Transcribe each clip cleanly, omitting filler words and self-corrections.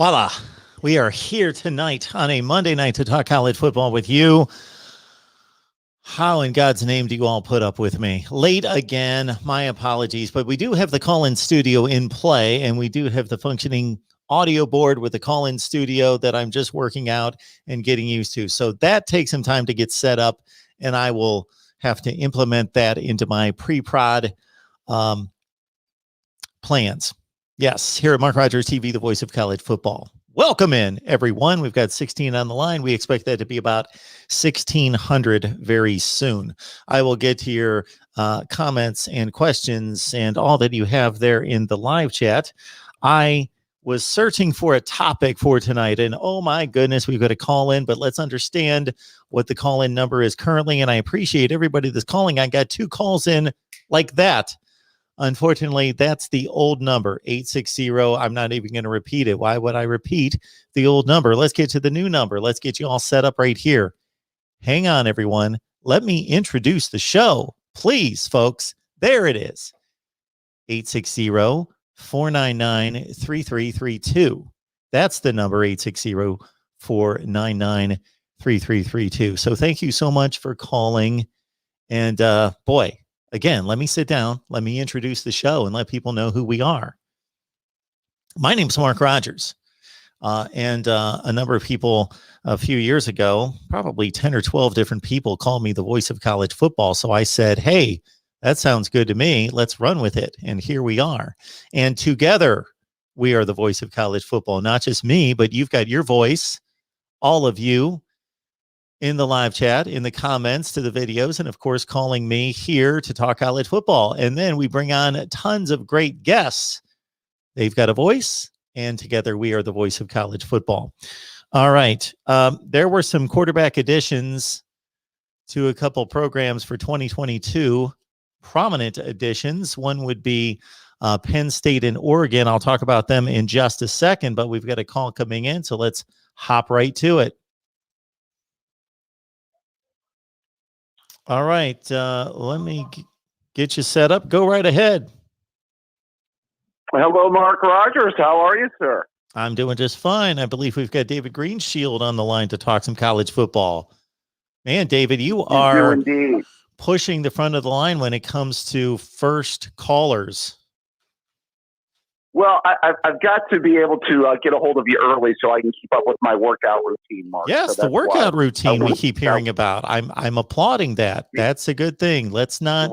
Voila. We are here tonight on a Monday night to talk college football with you. How in God's name do you all put up with me? Late again, my apologies, but we do have the call-in studio in play, and we do have the functioning audio board with the call-in studio that I'm just working out and getting used to. So that takes some time to get set up, and I will have to implement that into my pre-prod plans. Yes, here at MarkRogersTV, the voice of college football. Welcome in, everyone. We've got 16 on the line. We expect that to be about 1,600 very soon. I will get to your comments and questions and all that you have there in the live chat. I was searching for a topic for tonight, and oh my goodness, we've got a call in, but let's understand what the call-in number is currently, and I appreciate everybody that's calling. I got 2 calls in like that. Unfortunately, that's the old number, 860. I'm not even going to repeat it. Why would I repeat the old number? Let's get to the new number. Let's get you all set up right here. Hang on, everyone. Let me introduce the show. Please, folks. There it is. 860-499-3332. That's the number, 860-499-3332. So thank you so much for calling. And boy, again, let me sit down, let me introduce the show, and let people know who we are. My name's Mark Rogers, and a number of people a few years ago, probably 10 or 12 different people called me the voice of college football. So I said, hey, that sounds good to me. Let's run with it. And here we are. And together, we are the voice of college football. Not just me, but you've got your voice, all of you, in the live chat, in the comments to the videos, and of course, calling me here to talk college football. And then we bring on tons of great guests. They've got a voice, and together we are the voice of college football. All right. There were some quarterback additions to a couple programs for 2022, prominent additions. One would be Penn State and Oregon. I'll talk about them in just a second, but we've got a call coming in, so let's hop right to it. All right, let me get you set up. Go right ahead. Hello, Mark Rogers. How are you, sir? I'm doing just fine. I believe we've got David Greenshield on the line to talk some college football. Man, David, you are indeed pushing the front of the line when it comes to first callers. Well, I've got to be able to get a hold of you early so I can keep up with my workout routine, Mark. Yes, so the workout routine we keep hearing about. I'm applauding that. That's a good thing. Let's not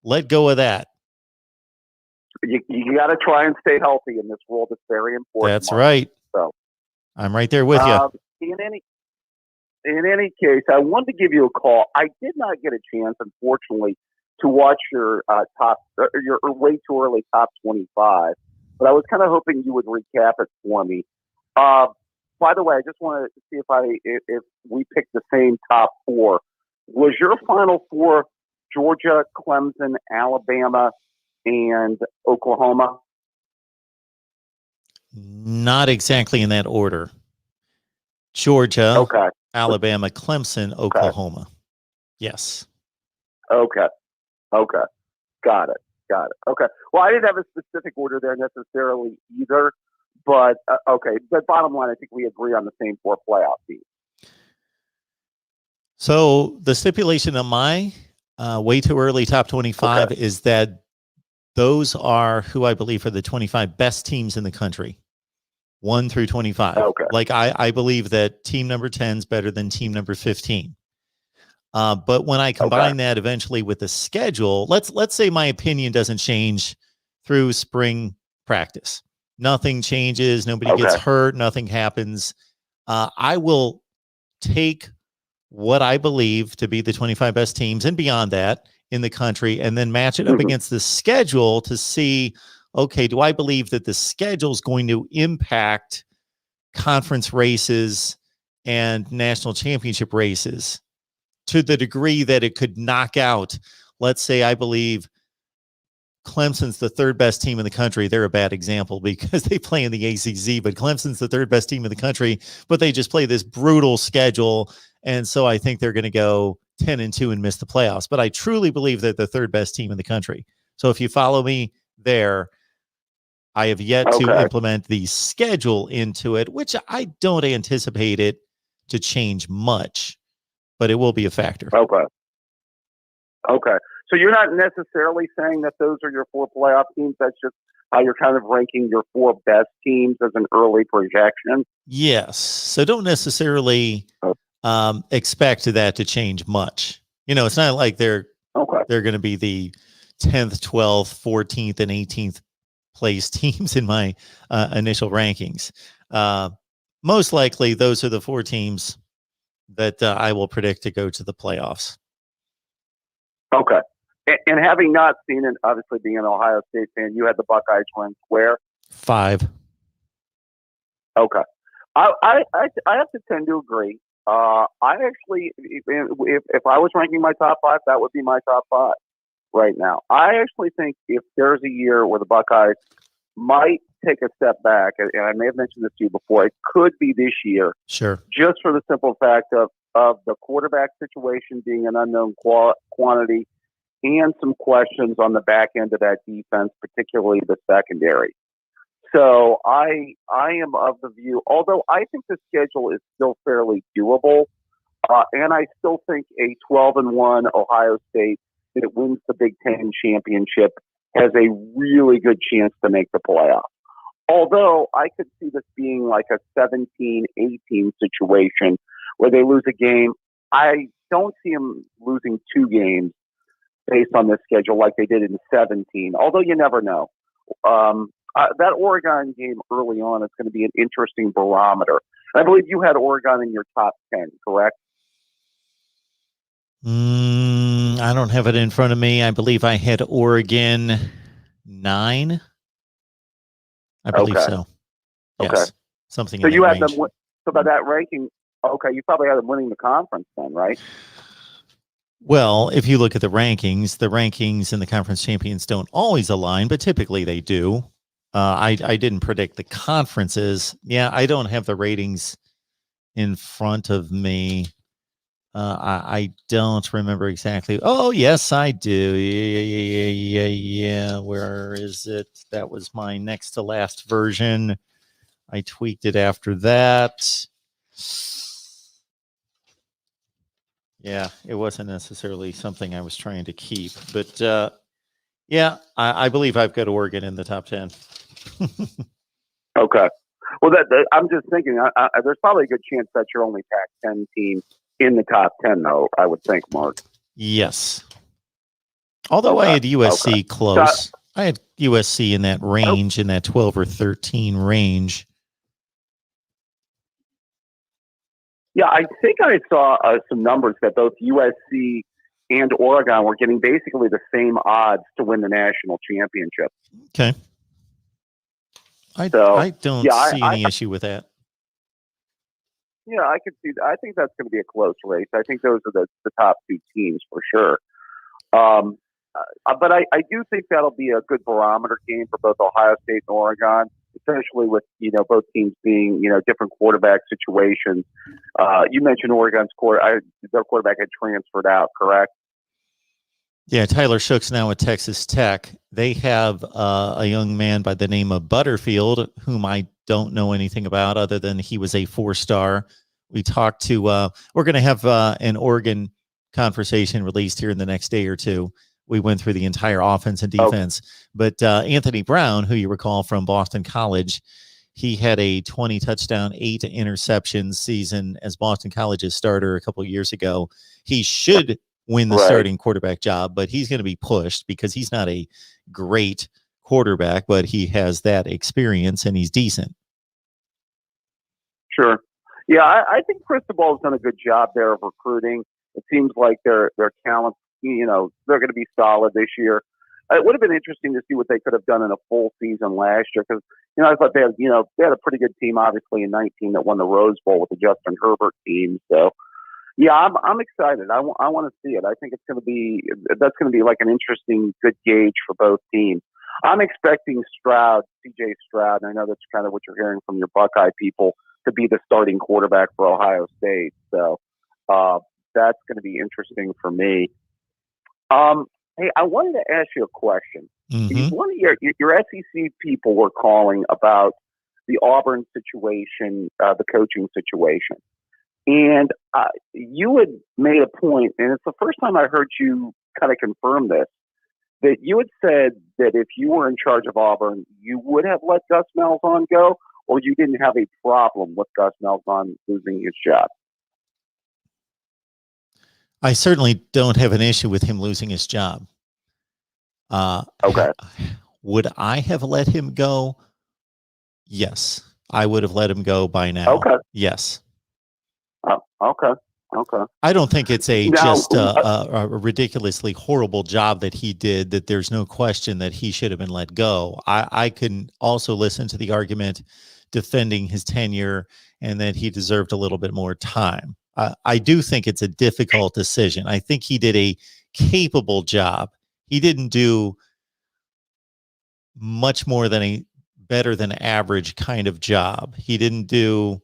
let go of that. You got to try and stay healthy in this world. It's very important. That's Mark. right. So I'm right there with you. In any case, I wanted to give you a call. I did not get a chance, unfortunately, to watch your your way too early top 25. But I was kind of hoping you would recap it for me. By the way, I just wanted to see if we picked the same top 4. Was your final 4 Georgia, Clemson, Alabama, and Oklahoma? Not exactly in that order. Georgia, okay. Alabama, Clemson, Oklahoma. Okay. Yes. Okay. Got it. Okay. Well, I didn't have a specific order there necessarily either, but okay. But bottom line, I think we agree on the same 4 playoff teams. So the stipulation of my way too early top 25 is that those are who I believe are the 25 best teams in the country, 1 through 25. Okay. Like I believe that team number 10 is better than team number 15. But when I combine that eventually with the schedule, let's say my opinion doesn't change through spring practice. Nothing changes. Nobody gets hurt. Nothing happens. I will take what I believe to be the 25 best teams and beyond that in the country, and then match it up against the schedule to see, okay, do I believe that the schedule is going to impact conference races and national championship races to the degree that it could knock out? Let's say I believe Clemson's the 3rd best team in the country. They're a bad example because they play in the ACC, but Clemson's the 3rd best team in the country, but they just play this brutal schedule. And so I think they're going to go 10-2 and miss the playoffs. But I truly believe that the 3rd best team in the country. So if you follow me there, I have yet to Okay. implement the schedule into it, which I don't anticipate it to change much, but it will be a factor. Okay. Okay. So you're not necessarily saying that those are your 4 playoff teams. That's just how you're kind of ranking your 4 best teams as an early projection. Yes. So don't necessarily expect that to change much. It's not like they're going to be the 10th, 12th, 14th, and 18th place teams in my initial rankings. Most likely, those are the 4 teams that I will predict to go to the playoffs. Okay. And having not seen it, obviously being an Ohio State fan, you had the Buckeyes ranked where? 5. Okay. I have to tend to agree. I actually, if I was ranking my top 5, that would be my top 5 right now. I actually think if there's a year where the Buckeyes might take a step back, and I may have mentioned this to you before, it could be this year. Sure. Just for the simple fact of the quarterback situation being an unknown quantity and some questions on the back end of that defense, particularly the secondary. So I am of the view, although I think the schedule is still fairly doable, and I still think a 12-1 Ohio State that wins the Big Ten championship has a really good chance to make the playoff. Although I could see this being like a 17-18 situation where they lose a game. I don't see them losing 2 games based on this schedule like they did in 17, although you never know. That Oregon game early on is going to be an interesting barometer. I believe you had Oregon in your top 10, correct? I don't have it in front of me. I believe I had Oregon 9. I believe so. Yes. Okay. Something So in that you had range. them. So by that ranking, okay, you probably had them winning the conference then, right? Well, if you look at the rankings and the conference champions don't always align, but typically they do. I didn't predict the conferences. Yeah, I don't have the ratings in front of me. I don't remember exactly. Oh, yes, I do. Yeah. Where is it? That was my next to last version. I tweaked it after that. Yeah, it wasn't necessarily something I was trying to keep, but yeah, I believe I've got Oregon in the top 10. Okay. Well, I'm just thinking. There's probably a good chance that you're only Pac-10 team in the top 10, though. I would think, Mark. Yes. Although I had USC close, I had USC in that range, in that 12 or 13 range. Yeah, I think I saw some numbers that both USC and Oregon were getting basically the same odds to win the national championship. Okay. I don't see any issue with that. Yeah, I could see. I think that's going to be a close race. I think those are the top 2 teams for sure. But I do think that'll be a good barometer game for both Ohio State and Oregon, especially with both teams being different quarterback situations. You mentioned Oregon's their quarterback had transferred out, correct? Yeah, Tyler Shook's now at Texas Tech. They have a young man by the name of Butterfield, whom I don't know anything about other than he was a 4-star. We talked to, we're going to have an Oregon conversation released here in the next day or two. We went through the entire offense and defense. But Anthony Brown, who you recall from Boston College, he had a 20 touchdown, 8 interceptions season as Boston College's starter a couple of years ago. He should win the starting quarterback job, but he's going to be pushed because he's not a great quarterback, but he has that experience and he's decent. Sure. Yeah, I think Cristobal's done a good job there of recruiting. It seems like their talent, they're going to be solid this year. It would have been interesting to see what they could have done in a full season last year because, I thought they had a pretty good team, obviously, in 19 that won the Rose Bowl with the Justin Herbert team. So, yeah, I'm excited. I want to see it. I think that's going to be like an interesting, good gauge for both teams. I'm expecting CJ Stroud, and I know that's kind of what you're hearing from your Buckeye people, to be the starting quarterback for Ohio State. So that's going to be interesting for me. Hey, I wanted to ask you a question. Hmm. One of your SEC people were calling about the Auburn situation, the coaching situation, and you had made a point, and it's the first time I heard you kind of confirm this. That you had said that if you were in charge of Auburn, you would have let Gus Malzahn go, or you didn't have a problem with Gus Malzahn losing his job. I certainly don't have an issue with him losing his job. Okay. Would I have let him go? Yes, I would have let him go by now. Okay. Yes. Okay. Okay. I don't think it's Now, just a ridiculously horrible job that he did, that there's no question that he should have been let go. I can also listen to the argument defending his tenure and that he deserved a little bit more time. I do think it's a difficult decision. I think he did a capable job. He didn't do much more than a better than average kind of job. He didn't do,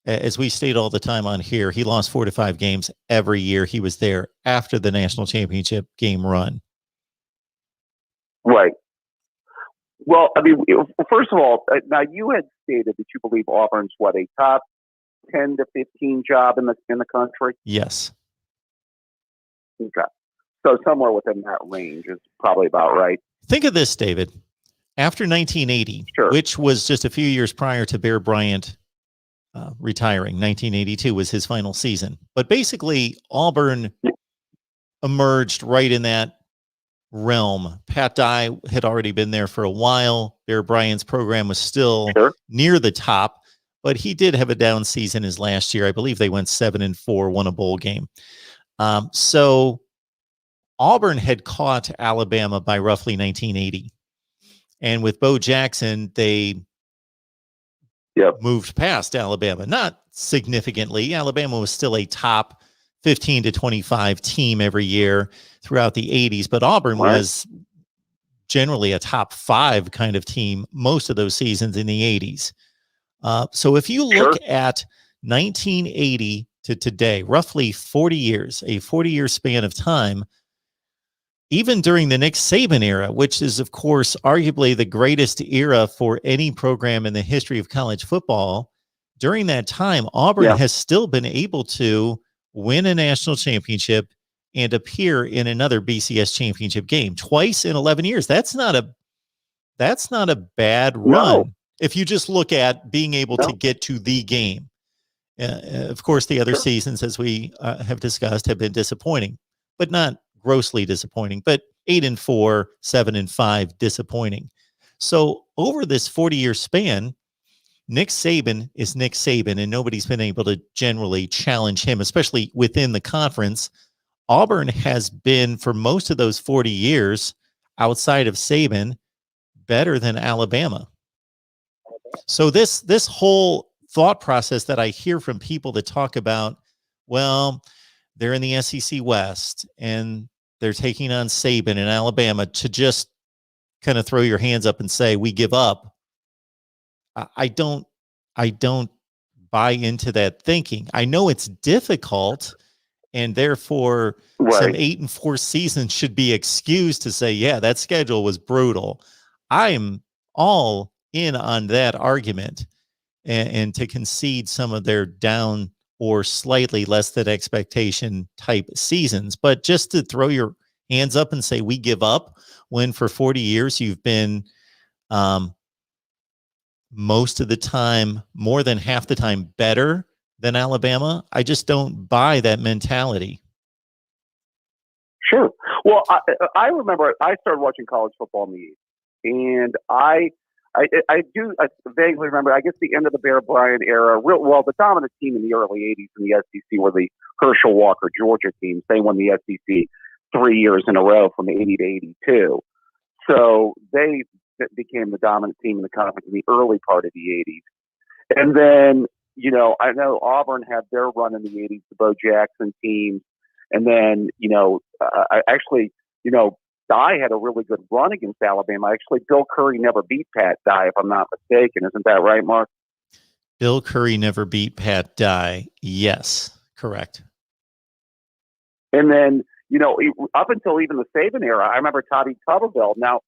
as we state all the time on here, he lost 4 to 5 games every year he was there after the national championship game run. right. Well, I mean, first of all, now you had stated that you believe Auburn's a top 10 to 15 job in the country. Yes. Okay. So somewhere within that range is probably about right. Think of this, David. After 1980, Sure. which was just a few years prior to Bear Bryant retiring, 1982 was his final season. But basically, Auburn emerged right in that realm. Pat Dye had already been there for a while. Bear Bryant's program was still near the top, but he did have a down season his last year. I believe they went 7-4, won a bowl game. So Auburn had caught Alabama by roughly 1980. And with Bo Jackson, they moved past Alabama. Not significantly. Alabama was still a top 15 to 25 team every year throughout the 80s, but Auburn was generally a top 5 kind of team most of those seasons in the 80s. So if you look at 1980 to today, roughly 40 years, a 40-year span of time, even during the Nick Saban era, which is, of course, arguably the greatest era for any program in the history of college football, during that time, Auburn has still been able to win a national championship and appear in another BCS championship game twice in 11 years. That's not a bad run. If you just look at being able to get to the game. Of course, the other seasons, as we have discussed, have been disappointing, but not grossly disappointing, but 8-4, 7-5 disappointing. So over this 40-year span, Nick Saban is Nick Saban, and nobody's been able to generally challenge him, especially within the conference. Auburn has been, for most of those 40 years, outside of Saban, better than Alabama. So this whole thought process that I hear from people that talk about, well, they're in the SEC West and they're taking on Saban and Alabama, to just kind of throw your hands up and say, we give up. I don't buy into that thinking. I know it's difficult, and therefore some 8-4 seasons should be excused to say, yeah, that schedule was brutal. I'm all in on that argument, and to concede some of their down or slightly less than expectation type seasons. But just to throw your hands up and say we give up, when for 40 years you've been most of the time, more than half the time, better than Alabama, I just don't buy that mentality. Sure. Well, I remember I started watching college football in the 80s, and I vaguely remember, I guess, the end of the Bear Bryant era. The dominant team in the early 80s in the SEC were the Herschel Walker Georgia teams. They won the SEC 3 years in a row from 80 to 82. So they became the dominant team in the conference in the early part of the 80s. And then, I know Auburn had their run in the 80s, the Bo Jackson team. And then, Dye had a really good run against Alabama. Actually, Bill Curry never beat Pat Dye, if I'm not mistaken. Isn't that right, Mark? Bill Curry never beat Pat Dye. Yes, correct. And then, up until even the Saban era, I remember Tommy Tuberville, now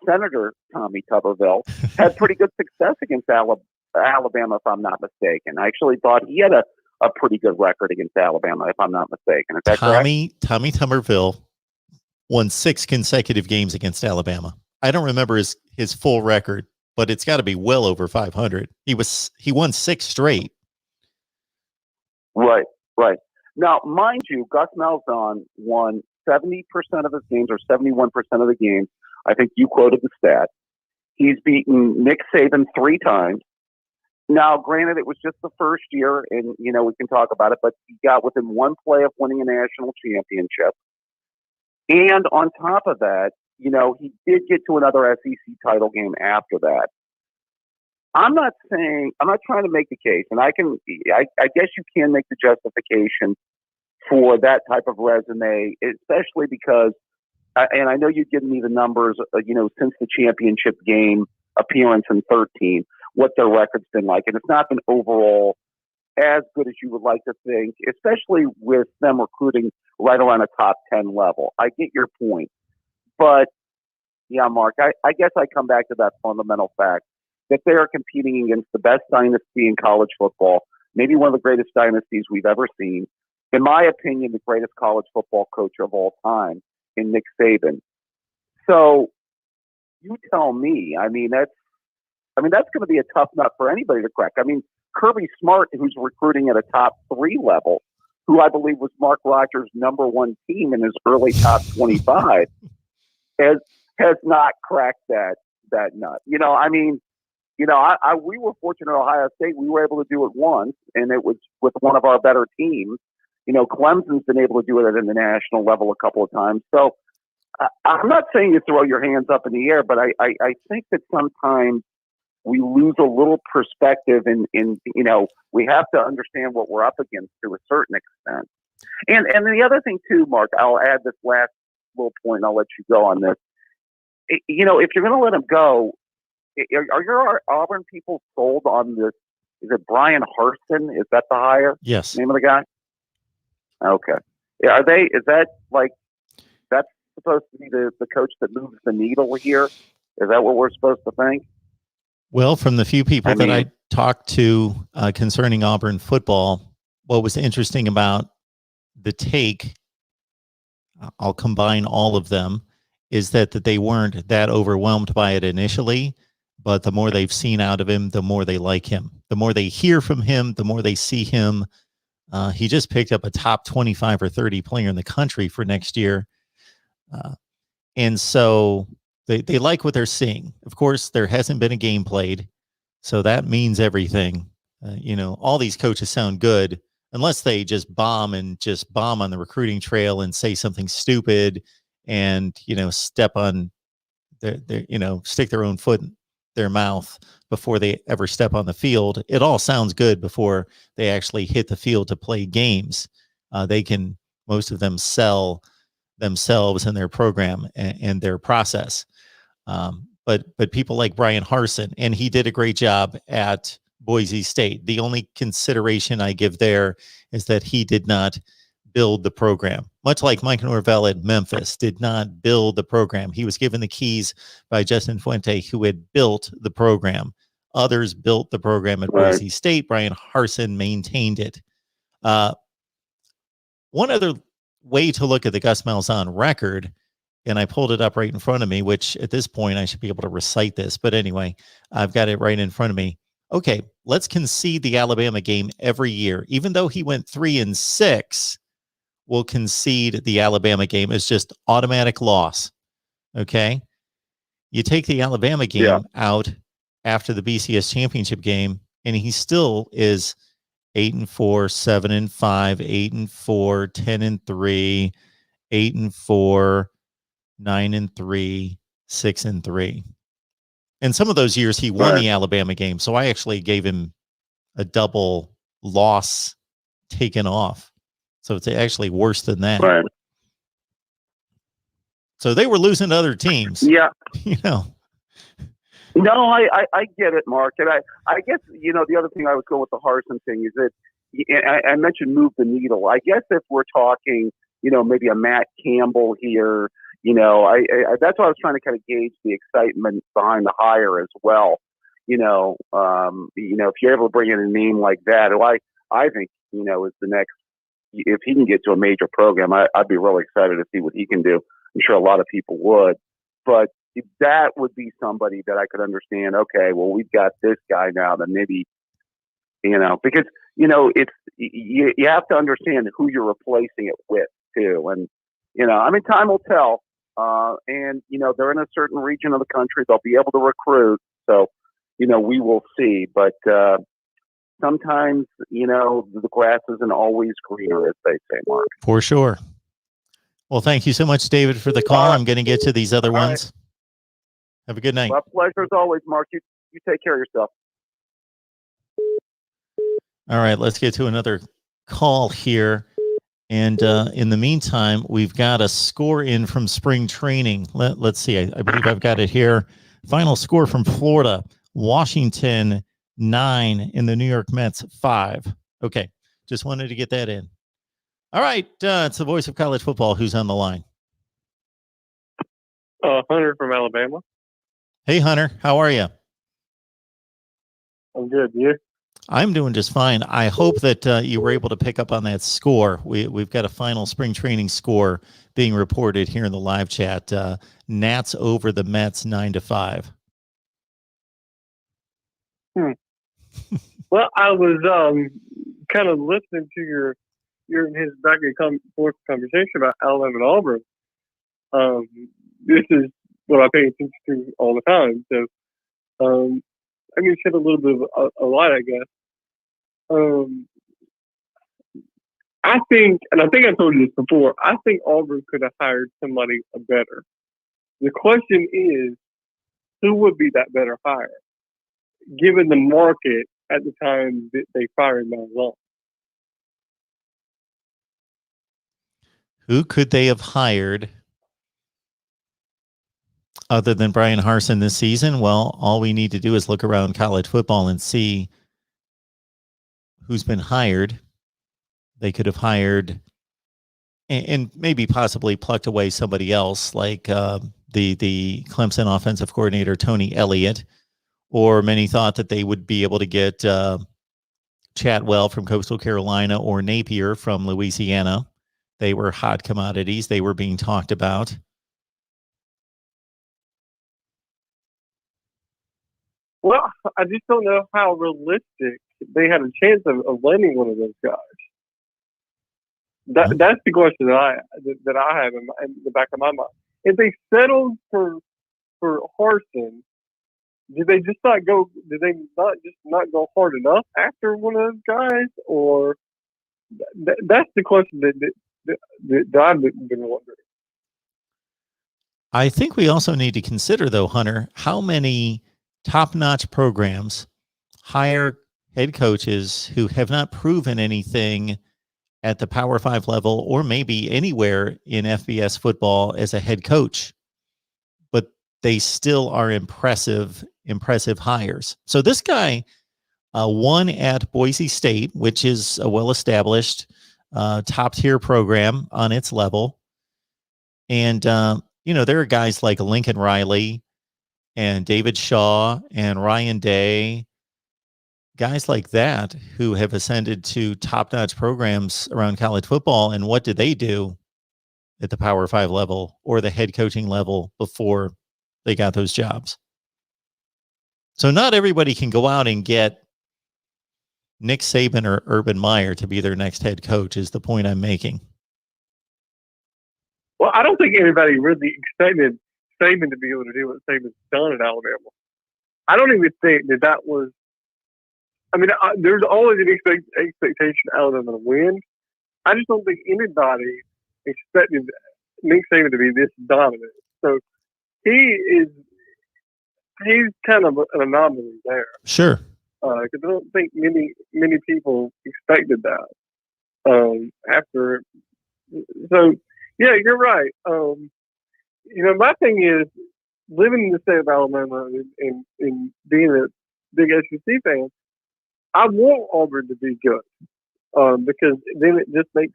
Senator Tommy Tuberville, had pretty good success against Alabama, if I'm not mistaken. I actually thought he had a pretty good record against Alabama, if I'm not mistaken. Is that correct? Tommy Tuberville won 6 consecutive games against Alabama. I don't remember his full record, but it's got to be well over 500. He won 6 straight. Right. Now, mind you, Gus Malzahn won 70% of his games, or 71% of the games. I think you quoted the stat. He's beaten Nick Saban 3 times. Now, granted, it was just the first year, and, we can talk about it, but he got within 1 play of winning a national championship. And on top of that, he did get to another SEC title game after that. I'm not trying to make the case, and I guess you can make the justification for that type of resume, especially because, and I know you've given me the numbers, since the championship game appearance in 2013, what their record's been like, and it's not been overall as good as you would like to think, especially with them recruiting right around a top 10 level. I get your point, but yeah, Mark, I guess I come back to that fundamental fact that they are competing against the best dynasty in college football, maybe one of the greatest dynasties we've ever seen. In my opinion, the greatest college football coach of all time in Nick Saban. So you tell me, that's going to be a tough nut for anybody to crack. Kirby Smart, who's recruiting at a top 3 level, who I believe was Mark Rogers' number 1 team in his early top 25, has not cracked that nut. We were fortunate at Ohio State. We were able to do it once, and it was with one of our better teams. Clemson's been able to do it at the national level a couple of times. So I'm not saying you throw your hands up in the air, but I think that sometimes we lose a little perspective in we have to understand what we're up against to a certain extent. And the other thing too, Mark, I'll add this last little point, and I'll let you go on this. If you're going to let him go, are your Auburn people sold on this? Is it Brian Harsin? Is that the hire? Yes. Name of the guy? Okay. Are they? Is that that's supposed to be the coach that moves the needle here? Is that what we're supposed to think? Well, from the few people that I talked to concerning Auburn football, what was interesting about the take, I'll combine all of them, is that they weren't that overwhelmed by it initially, but the more they've seen out of him, the more they like him. The more they hear from him, the more they see him. He just picked up a top 25 or 30 player in the country for next year. And so they like what they're seeing. Of course, there hasn't been a game played, so that means everything. All these coaches sound good unless they just bomb on the recruiting trail and say something stupid and, step on stick their own foot in their mouth before they ever step on the field. It all sounds good before they actually hit the field to play games. Most of them sell themselves and their program and their process. But people like Brian Harsin, and he did a great job at Boise State. The only consideration I give there is that he did not build the program, much like Mike Norvell at Memphis did not build the program. He was given the keys by Justin Fuente, who had built the program. Others built the program at Boise State. Brian Harsin maintained it. One other way to look at the Gus Malzahn record, and I pulled it up right in front of me, which at this point I should be able to recite this. But anyway, I've got it right in front of me. Okay, let's concede the Alabama game every year. Even though he went 3-6, we'll concede the Alabama game as just automatic loss. Okay? You take the Alabama game out after the BCS championship game, and he still is 8-4, 7-5, 8-4, 10-3, 8-4, 9-3, 6-3. And some of those years he won the Alabama game, so I actually gave him a double loss taken off. So it's actually worse than that. Right. So they were losing to other teams. Yeah. No, I get it, Mark. And I guess, the other thing I was going with the Harsin thing is that I mentioned move the needle. I guess if we're talking maybe a Matt Campbell here. That's why I was trying to kind of gauge the excitement behind the hire as well. If you're able to bring in a name like that, who I think, is the next, if he can get to a major program, I'd be really excited to see what he can do. I'm sure a lot of people would, but that would be somebody that I could understand. Okay, well, we've got this guy now, then maybe, because, it's, you have to understand who you're replacing it with too. And, time will tell. And, they're in a certain region of the country. They'll be able to recruit. So, we will see. But sometimes, the grass isn't always greener, as they say, Mark. For sure. Well, thank you so much, David, for the call. I'm going to get to these other ones. Right. Have a good night. Well, pleasure as always, Mark. You take care of yourself. All right, let's get to another call here. And in the meantime, we've got a score in from spring training. Let's see. I believe I've got it here. Final score from Florida. Washington 9 in the New York Mets 5. Okay, just wanted to get that in. All right, it's the voice of college football. Who's on the line? Hunter from Alabama. Hey, Hunter. How are you? I'm good. You? I'm doing just fine. I hope that you were able to pick up on that score. We've got a final spring training score being reported here in the live chat. Nats over the Mets 9-5. Well, I was kind of listening to your and his back and forth conversation about Alabama and Auburn. This is what I pay attention to all the time. So I can shed a little bit of a light, I guess. I think I told you this before, I think Auburn could have hired somebody better. The question is, who would be that better hire, given the market at the time that they fired Malzahn? Who could they have hired other than Brian Harsin this season? Well, all we need to do is look around college football and see who's been hired. They could have hired and maybe possibly plucked away somebody else, like the Clemson offensive coordinator, Tony Elliott, or many thought that they would be able to get Chatwell from Coastal Carolina or Napier from Louisiana. They were hot commodities. They were being talked about. Well, I just don't know how realistic they had a chance of landing one of those guys. That's the question that I have in the back of my mind. If they settled for Harsin, did they not go hard enough after one of those guys, or that's the question that I've been wondering. I think we also need to consider, though, Hunter, how many top-notch programs hire head coaches who have not proven anything at the Power 5 level or maybe anywhere in FBS football as a head coach, but they still are impressive hires. So this guy won at Boise State, which is a well-established top-tier program on its level. And, there are guys like Lincoln Riley and David Shaw and Ryan Day, guys like that who have ascended to top-notch programs around college football. And what did they do at the Power 5 level or the head coaching level before they got those jobs? So not everybody can go out and get Nick Saban or Urban Meyer to be their next head coach, is the point I'm making. Well, I don't think anybody really expected Saban to be able to do what Saban's done at Alabama. I don't even think that was. I mean, there's always an expectation Alabama to win. I just don't think anybody expected Nick Saban to be this dominant. So he's kind of an anomaly there. Sure. Because I don't think many people expected that. After, so yeah, you're right. My thing is living in the state of Alabama and being a big SEC fan. I want Auburn to be good because then it just makes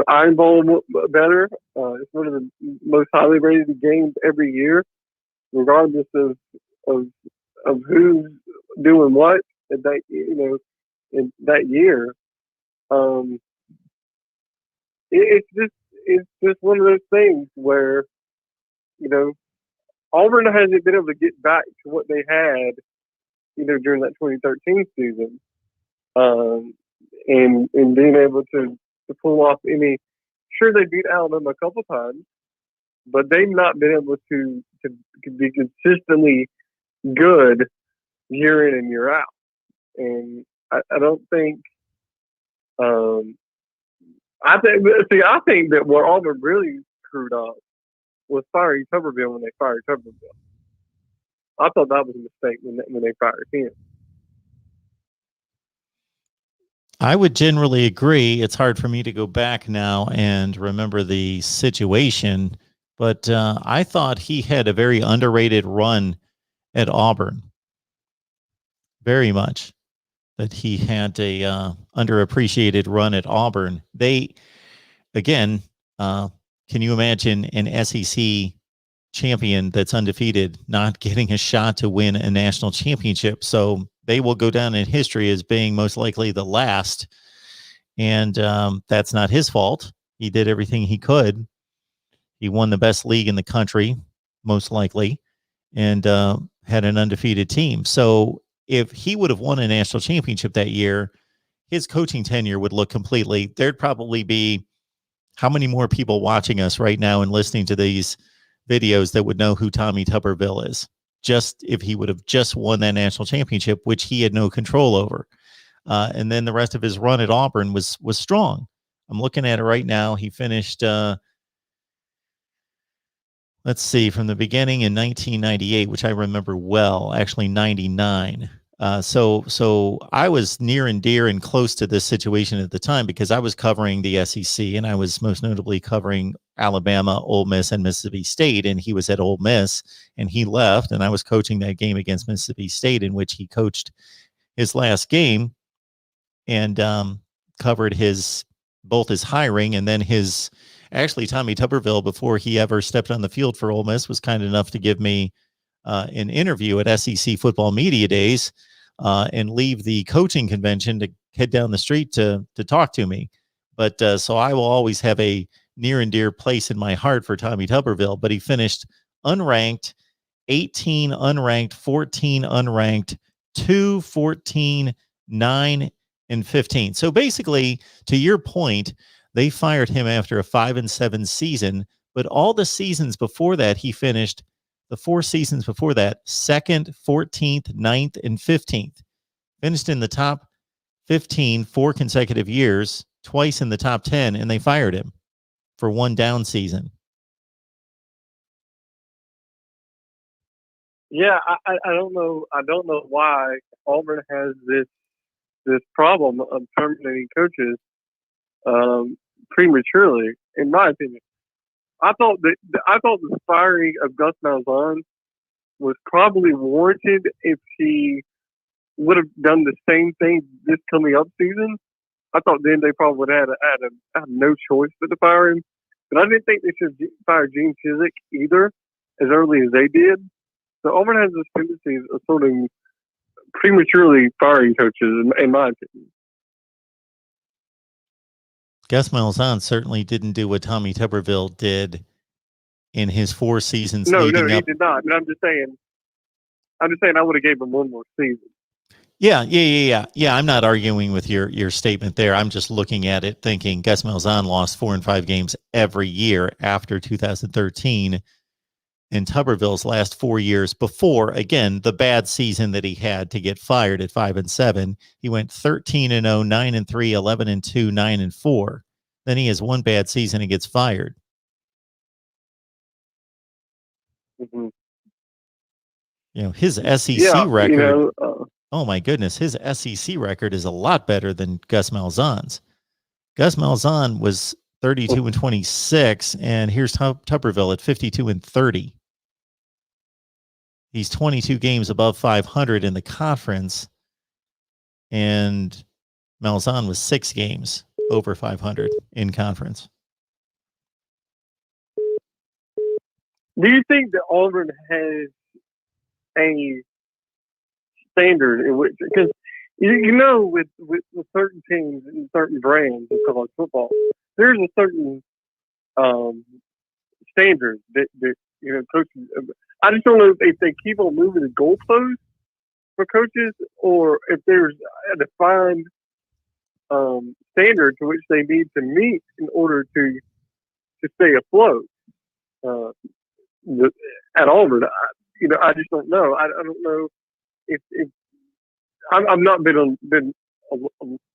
Iron Bowl better. It's one of the most highly rated games every year, regardless of who's doing what in that in that year. Um, it's just one of those things where Auburn hasn't been able to get back to what they had during that 2013 season, and being able to pull off any. Sure, they beat Alabama a couple times, but they've not been able to be consistently good year in and year out. And I don't think. I think that what Auburn really screwed up was firing Tuberville when they fired Tuberville. I thought that was a mistake when they fired him. I would generally agree. It's hard for me to go back now and remember the situation, but I thought he had a very underrated run at Auburn. Very much that he had a underappreciated run at Auburn. They, again, can you imagine an SEC champion that's undefeated not getting a shot to win a national championship? So they will go down in history as being most likely the last. And that's not his fault. He did everything he could. He won the best league in the country, most likely, and had an undefeated team. So if he would have won a national championship that year, his coaching tenure would look completely. There'd probably be how many more people watching us right now and listening to these videos that would know who Tommy Tuberville is, just if he would have just won that national championship, which he had no control over. And then the rest of his run at Auburn was strong. I'm looking at it right now. He finished, let's see, from the beginning in 1998, which I remember well, actually 99. So I was near and dear and close to this situation at the time because I was covering the SEC, and I was most notably covering Alabama, Ole Miss, and Mississippi State. And he was at Ole Miss, and he left, and I was coaching that game against Mississippi State, in which he coached his last game, and covered both his hiring and then actually Tommy Tuberville, before he ever stepped on the field for Ole Miss, was kind enough to give me an interview at SEC Football Media Days and leave the coaching convention to head down the street to talk to me. But so I will always have a near and dear place in my heart for Tommy Tuberville. But he finished unranked, 18 unranked, 14 unranked, 2, 14, 9, and 15. So basically, to your point, they fired him after a 5-7 season, but all the seasons before that, he finished the 4 seasons before that, 2nd, 14th, 9th, and 15th. Finished in the top 15 4 consecutive years, twice in the top 10, and they fired him for one down season. Yeah, I don't know. I don't know why Auburn has this problem of terminating coaches prematurely. In my opinion, I thought the firing of Gus Malzahn was probably warranted if he would have done the same thing this coming up season. I thought then they probably would have had no choice but to fire him. But I didn't think they should fire Gene Chizik either as early as they did. So Auburn has this tendency of sort of prematurely firing coaches, in my opinion. Gus Malzahn certainly didn't do what Tommy Tuberville did in his 4 seasons. No, he did not. But I'm just saying I would have gave him one more season. Yeah. I'm not arguing with your statement there. I'm just looking at it thinking Gus Malzahn lost 4 and 5 games every year after 2013. In Tuberville's last 4 years before, again, the bad season that he had to get fired at 5-7, he went 13-0, 9-3, 11-2, 9-4. Then he has one bad season and gets fired. Mm-hmm. His SEC record. Oh my goodness, his SEC record is a lot better than Gus Malzahn's. Gus Malzahn was 32-26, and here's Tuberville at 52-30. He's 22 games above 500 in the conference, and Malzahn was 6 games over 500 in conference. Do you think that Auburn has a standard in which, because you know, with certain teams and certain brands in college football, there's a certain standard that coaches. I just don't know if they keep on moving the goalposts for coaches, or if there's a defined standard to which they need to meet in order to stay afloat. At Auburn, I just don't know. I don't know if I'm not been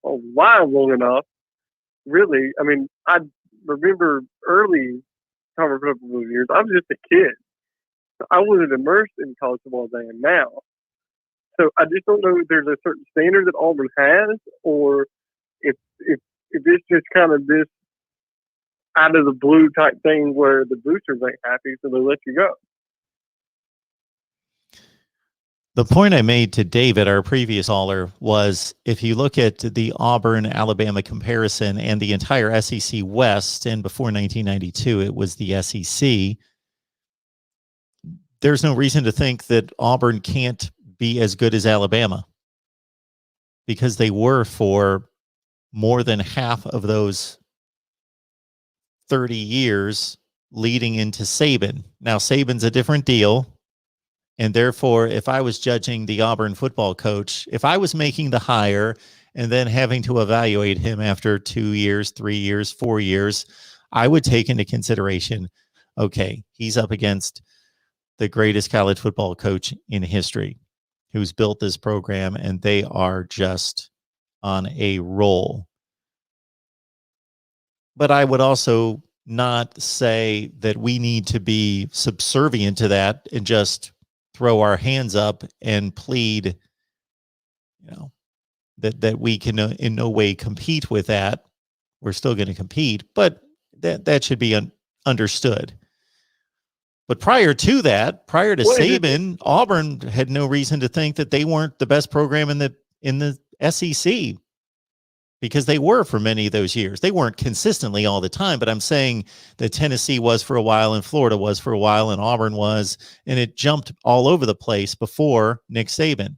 alive long enough, really. I mean, I remember early college football years. I was just a kid. I wasn't immersed in college football as I am now. So I just don't know if there's a certain standard that Auburn has, or if it's just kind of this out of the blue type thing where the boosters ain't happy, so they let you go. The point I made to David, our previous caller, was if you look at the Auburn-Alabama comparison and the entire SEC West, and before 1992 it was the SEC, there's no reason to think that Auburn can't be as good as Alabama, because they were for more than half of those 30 years leading into Saban. Now, Saban's a different deal. And therefore, if I was judging the Auburn football coach, if I was making the hire and then having to evaluate him after 2 years, 3 years, 4 years, I would take into consideration, okay, he's up against the greatest college football coach in history who's built this program, and they are just on a roll. But I would also not say that we need to be subservient to that and just throw our hands up and plead, that we can in no way compete with that. We're still going to compete, but that should be understood. But prior to Saban, Auburn had no reason to think that they weren't the best program in the SEC, because they were for many of those years. They weren't consistently all the time, but I'm saying that Tennessee was for a while, and Florida was for a while, and Auburn was, and it jumped all over the place before Nick Saban.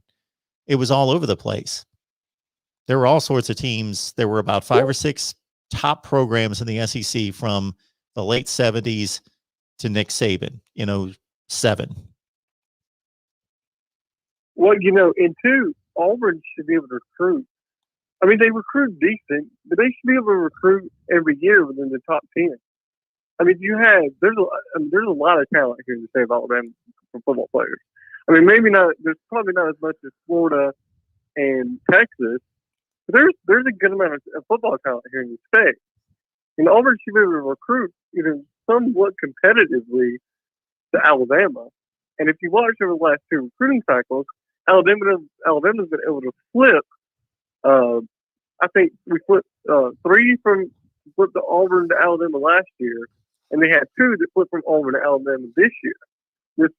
It was all over the place. There were all sorts of teams. There were about 5 or 6 top programs in the SEC from the late 70s to Nick Saban, 07. Well, and two, Auburn should be able to recruit. I mean, they recruit decent, but they should be able to recruit every year within the top 10. I mean, there's a lot of talent here in the state of Alabama for football players. I mean, maybe not. There's probably not as much as Florida and Texas, but there's a good amount of football talent here in the state. And Auburn should be able to recruit, somewhat competitively to Alabama. And if you watch over the last 2 recruiting cycles, Alabama's been able to flip. I think we flipped 3 flipped to Auburn to Alabama last year, and they had 2 that flipped from Auburn to Alabama this year. This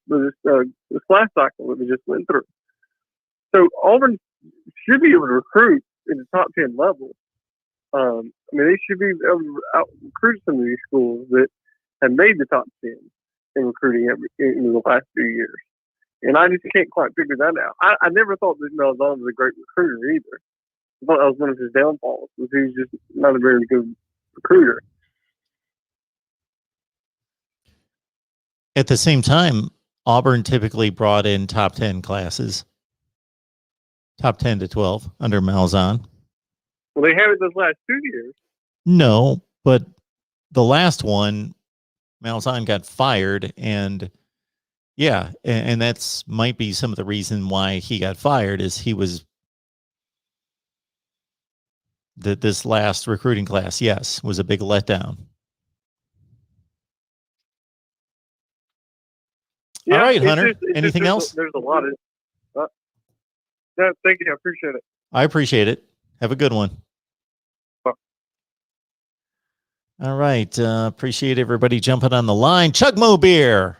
last cycle that we just went through. So Auburn should be able to recruit in the top 10 level. I mean, they should be able to recruit some of these schools that have made the top 10 in recruiting in the last few years. And I just can't quite figure that out. I never thought that Malzahn was a great recruiter either. I thought that was one of his downfalls, was he was just not a very good recruiter. At the same time, Auburn typically brought in top 10 classes, top 10 to 12 under Malzahn. Well, they haven't those last 2 years. No, but the last one, Malzahn got fired, and yeah, and that's might be some of the reason why he got fired, is he was this last recruiting class, yes, was a big letdown. Yeah, all right, Hunter. Anything else? There's a lot of. Yeah, thank you. I appreciate it. I appreciate it. Have a good one. Bye. All right. Appreciate everybody jumping on the line. Chugmo Beer.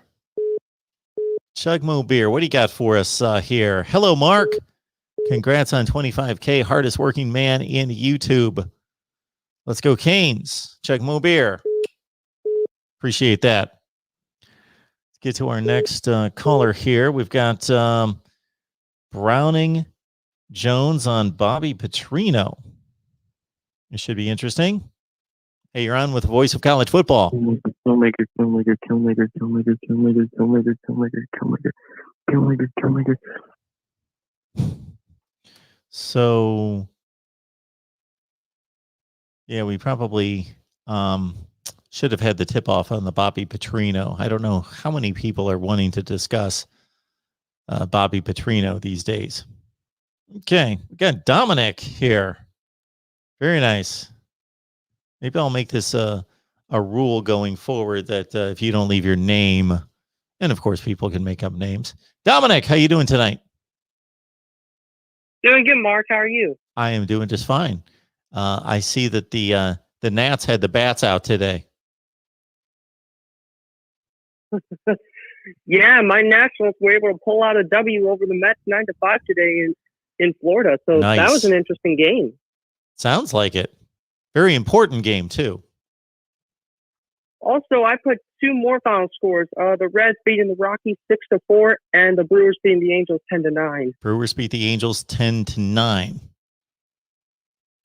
Chugmo Beer. What do you got for us here? Hello, Mark. Congrats on 25K. Hardest working man in YouTube. Let's go Canes. Check Mo Beer. Appreciate that. Let's get to our next caller here. We've got Browning Jones on Bobby Petrino. It should be interesting. Hey, you're on with Voice of College Football. Killmaker. So, yeah, we probably should have had the tip off on the Bobby Petrino. I don't know how many people are wanting to discuss Bobby Petrino these days. Okay, we got Dominic here. Very nice. Maybe I'll make this a rule going forward that if you don't leave your name, and of course people can make up names. Dominic, how you doing tonight? Doing good, Mark. How are you? I am doing just fine. I see that the Nats had the bats out today. Yeah, my Nationals were able to pull out a W over the Mets 9-5 today in Florida. So Nice. That was an interesting game. Sounds like it. Very important game too. Also, I put two more final scores. The Reds beating the Rockies 6-4, and the Brewers beating the Angels 10-9. Brewers beat the Angels 10-9.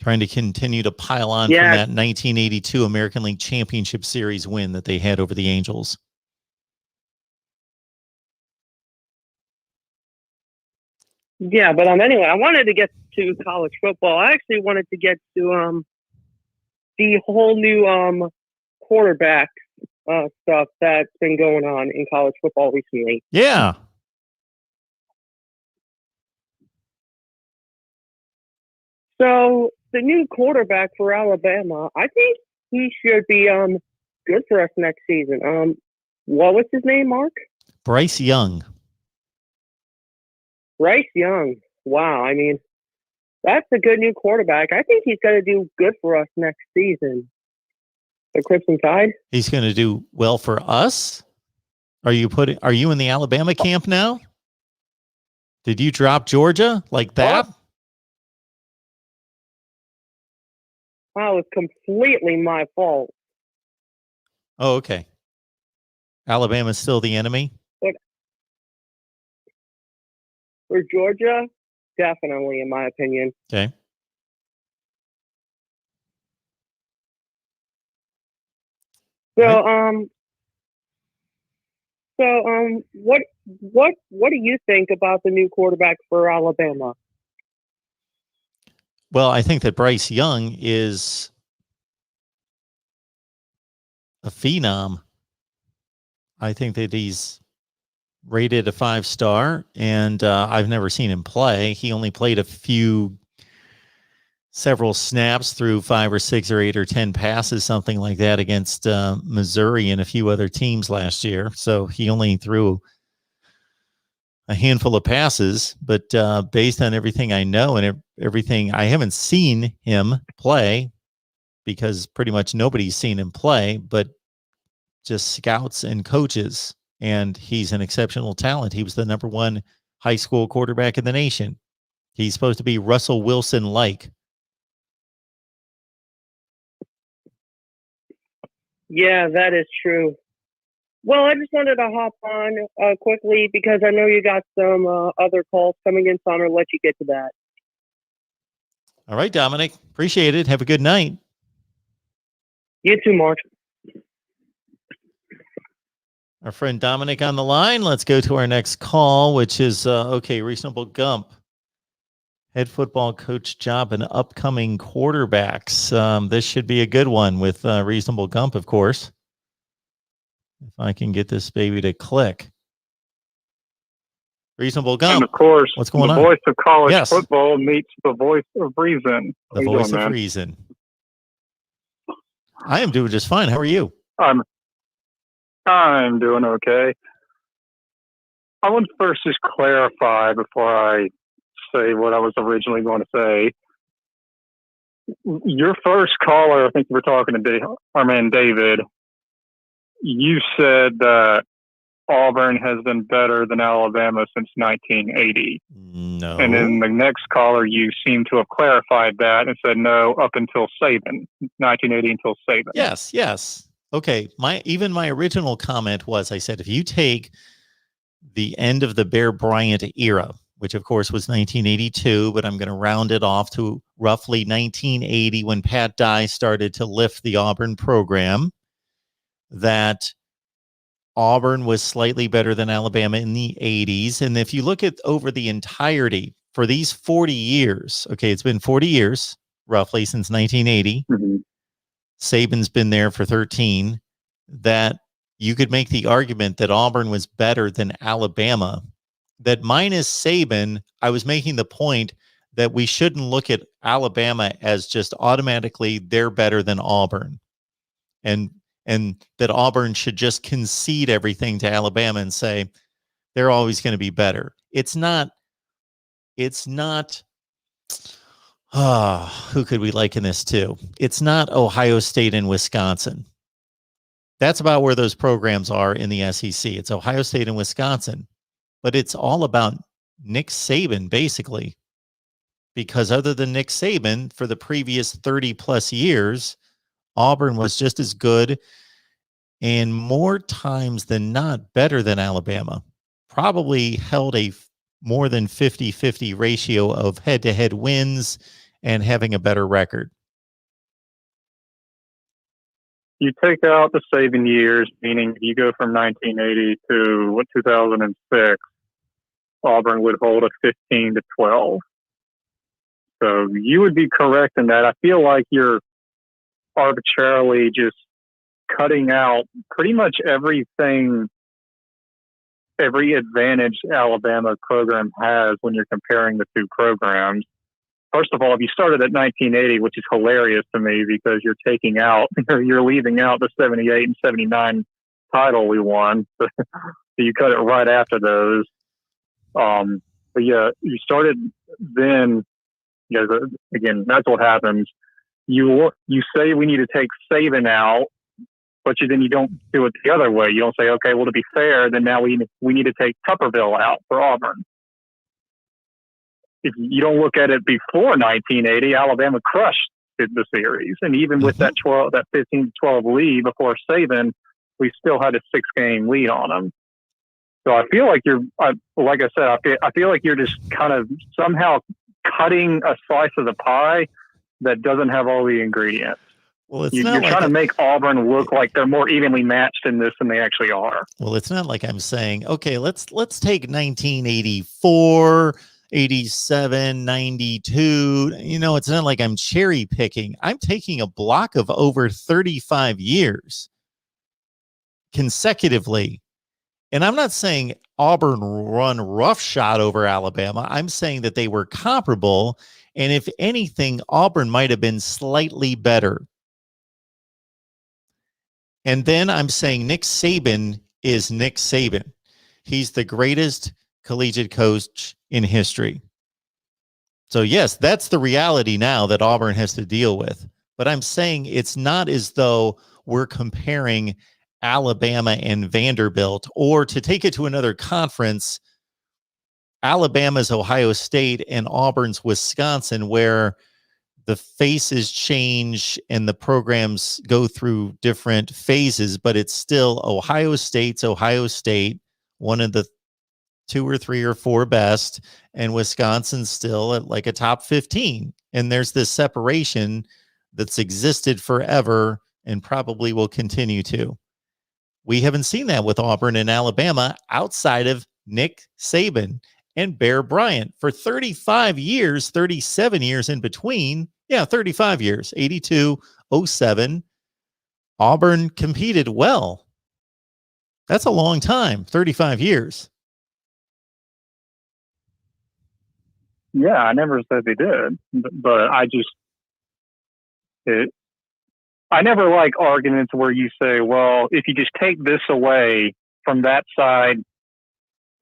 Trying to continue to pile on from that 1982 American League Championship Series win that they had over the Angels. Yeah, but anyway, I wanted to get to college football. I actually wanted to get to the whole new quarterback stuff that's been going on in college football recently. Yeah. So the new quarterback for Alabama, I think he should be good for us next season. What was his name, Mark? Bryce Young. Bryce Young. Wow, I mean, that's a good new quarterback. I think he's going to do good for us next season. The Crimson Tide. He's going to do well for us. Are you in the Alabama camp now? Did you drop Georgia like that? That was completely my fault. Oh, okay. Alabama's still the enemy? But for Georgia, definitely, in my opinion. Okay. So, what do you think about the new quarterback for Alabama? Well, I think that Bryce Young is a phenom. I think that he's rated a 5-star, and I've never seen him play. He only played several snaps through 5 or 6 or 8 or 10 passes, something like that, against Missouri and a few other teams last year. So he only threw a handful of passes, but based on everything I know and everything, I haven't seen him play because pretty much nobody's seen him play, but just scouts and coaches. And he's an exceptional talent. He was the number 1 high school quarterback in the nation. He's supposed to be Russell Wilson-like. Yeah, that is true. Well, I just wanted to hop on quickly because I know you got some other calls coming in, so I'm going to let you get to that. All right, Dominic. Appreciate it. Have a good night. You too, Mark. Our friend Dominic on the line. Let's go to our next call, which is, Reasonable Gump. Head football coach job and upcoming quarterbacks. This should be a good one with Reasonable Gump, of course. If I can get this baby to click. Reasonable Gump. And of course, what's going on? The voice of college Yes. football meets the voice of reason. The voice of reason. I am doing just fine. How are you? I'm doing okay. I want to first just clarify before I say what I was originally going to say. Your first caller, I think you were talking to our man David. You said that Auburn has been better than Alabama since 1980. No. And then the next caller, you seem to have clarified that and said no, up until Saban, 1980 until Saban. Yes. Okay. My original comment was, I said, if you take the end of the Bear Bryant era, which of course was 1982, but I'm going to round it off to roughly 1980 when Pat Dye started to lift the Auburn program, that Auburn was slightly better than Alabama in the 80s. And if you look at over the entirety for these 40 years, okay, it's been 40 years roughly since 1980. Mm-hmm. Saban's been there for 13, that you could make the argument that Auburn was better than Alabama, that minus Saban, I was making the point that we shouldn't look at Alabama as just automatically they're better than Auburn. And that Auburn should just concede everything to Alabama and say they're always going to be better. It's not, who could we liken this to? It's not Ohio State and Wisconsin. That's about where those programs are in the SEC. It's Ohio State and Wisconsin, but it's all about Nick Saban, basically, because other than Nick Saban, for the previous 30 plus years, Auburn was just as good and more times than not better than Alabama. Probably held a more than 50-50 ratio of head-to-head wins and having a better record. You take out the Saban years, meaning you go from 1980 to 2006, Auburn would hold a 15-12. So you would be correct in that. I feel like you're arbitrarily just cutting out pretty much everything, every advantage Alabama program has when you're comparing the two programs. First of all, if you started at 1980, which is hilarious to me because you're taking out, you're leaving out the 78 and 79 title we won. So you cut it right after those. But yeah, you started then, again, that's what happens. You say we need to take Saban out, but then you don't do it the other way. You don't say, okay, well, to be fair, then now we need to take Tupperville out for Auburn. If you don't look at it before 1980, Alabama crushed the series. And even with that 15-12 lead before Saban, we still had a 6-game lead on them. So I feel like like I said, I feel like you're just kind of somehow cutting a slice of the pie that doesn't have all the ingredients. Well, you're trying to make Auburn look like they're more evenly matched in this than they actually are. Well, it's not like I'm saying, okay, let's take 1984, 87, 92. It's not like I'm cherry picking. I'm taking a block of over 35 years consecutively. And I'm not saying Auburn run roughshod over Alabama. I'm saying that they were comparable. And if anything, Auburn might have been slightly better. And then I'm saying Nick Saban is Nick Saban. He's the greatest collegiate coach in history. So yes, that's the reality now that Auburn has to deal with. But I'm saying it's not as though we're comparing Alabama and Vanderbilt, or to take it to another conference, Alabama's Ohio State and Auburn's Wisconsin, where the faces change and the programs go through different phases, but it's still Ohio State's Ohio State, one of the 2 or 3 or 4 best, and Wisconsin's still at like a top 15. And there's this separation that's existed forever and probably will continue to. We haven't seen that with Auburn and Alabama outside of Nick Saban and Bear Bryant for 35 years, 37 years in between. Yeah, 35 years, 82, 07. Auburn competed well. That's a long time, 35 years. Yeah, I never said they did, but I never like arguments where you say, well, if you just take this away from that side,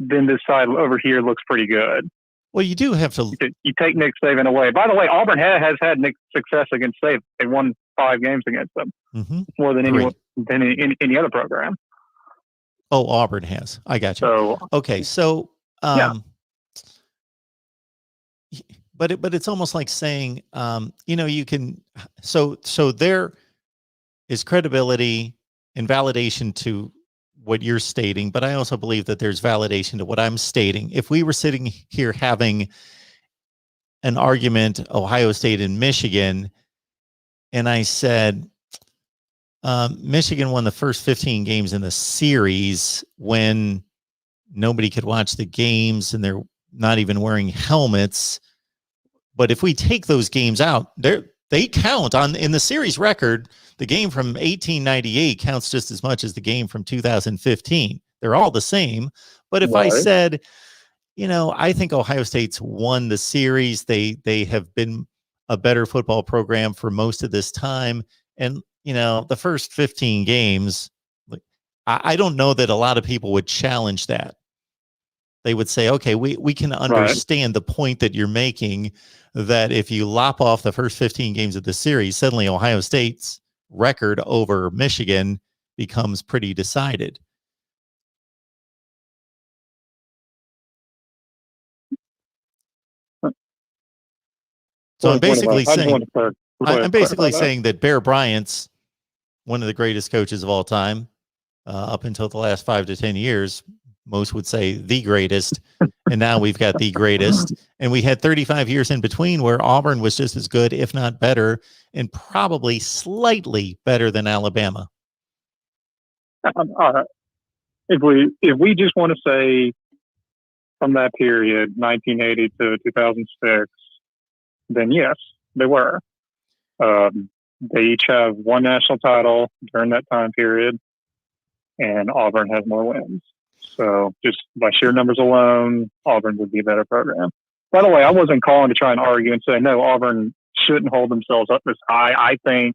then this side over here looks pretty good. Well, you do have to. You take Nick Saban away. By the way, Auburn has had success against Saban. They won 5 games against them, more than any other program. Oh, Auburn has. I got you. So Okay, so Yeah. but it's almost like saying, you can. So there is credibility and validation to what you're stating, but I also believe that there's validation to what I'm stating. If we were sitting here having an argument, Ohio State and Michigan, and I said, Michigan won the first 15 games in the series when nobody could watch the games and they're not even wearing helmets. But if we take those games out, they count in the series record. The game from 1898 counts just as much as the game from 2015. They're all the same. But if I said, I think Ohio State's won the series, they have been a better football program for most of this time. And, the first 15 games, I don't know that a lot of people would challenge that. They would say, okay, we can understand the point that you're making, that if you lop off the first 15 games of the series, suddenly Ohio State's record over Michigan becomes pretty decided. So I'm basically saying that Bear Bryant's one of the greatest coaches of all time, up until the last 5 to 10 years. Most would say the greatest. And now we've got the greatest. And we had 35 years in between where Auburn was just as good, if not better, and probably slightly better than Alabama. If we just want to say from that period, 1980 to 2006, then yes, they were. They each have one national title during that time period, and Auburn has more wins. So just by sheer numbers alone, Auburn would be a better program. By the way, I wasn't calling to try and argue and say, no, Auburn shouldn't hold themselves up this high. I think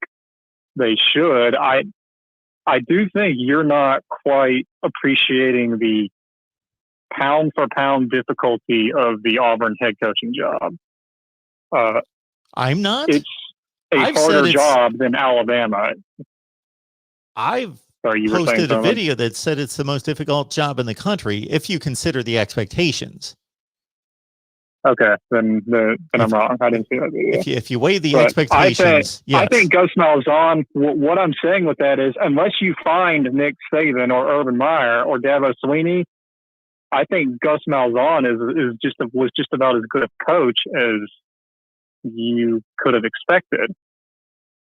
they should. I do think you're not quite appreciating the pound for pound difficulty of the Auburn head coaching job. I'm not. It's a harder job than Alabama. I've posted a video that said it's the most difficult job in the country if you consider the expectations. Okay, then I'm wrong. I didn't see that video. If you weigh the expectations, I think Gus Malzahn, what I'm saying with that is, unless you find Nick Saban or Urban Meyer or Dabo Swinney, I think Gus Malzahn was just about as good a coach as you could have expected.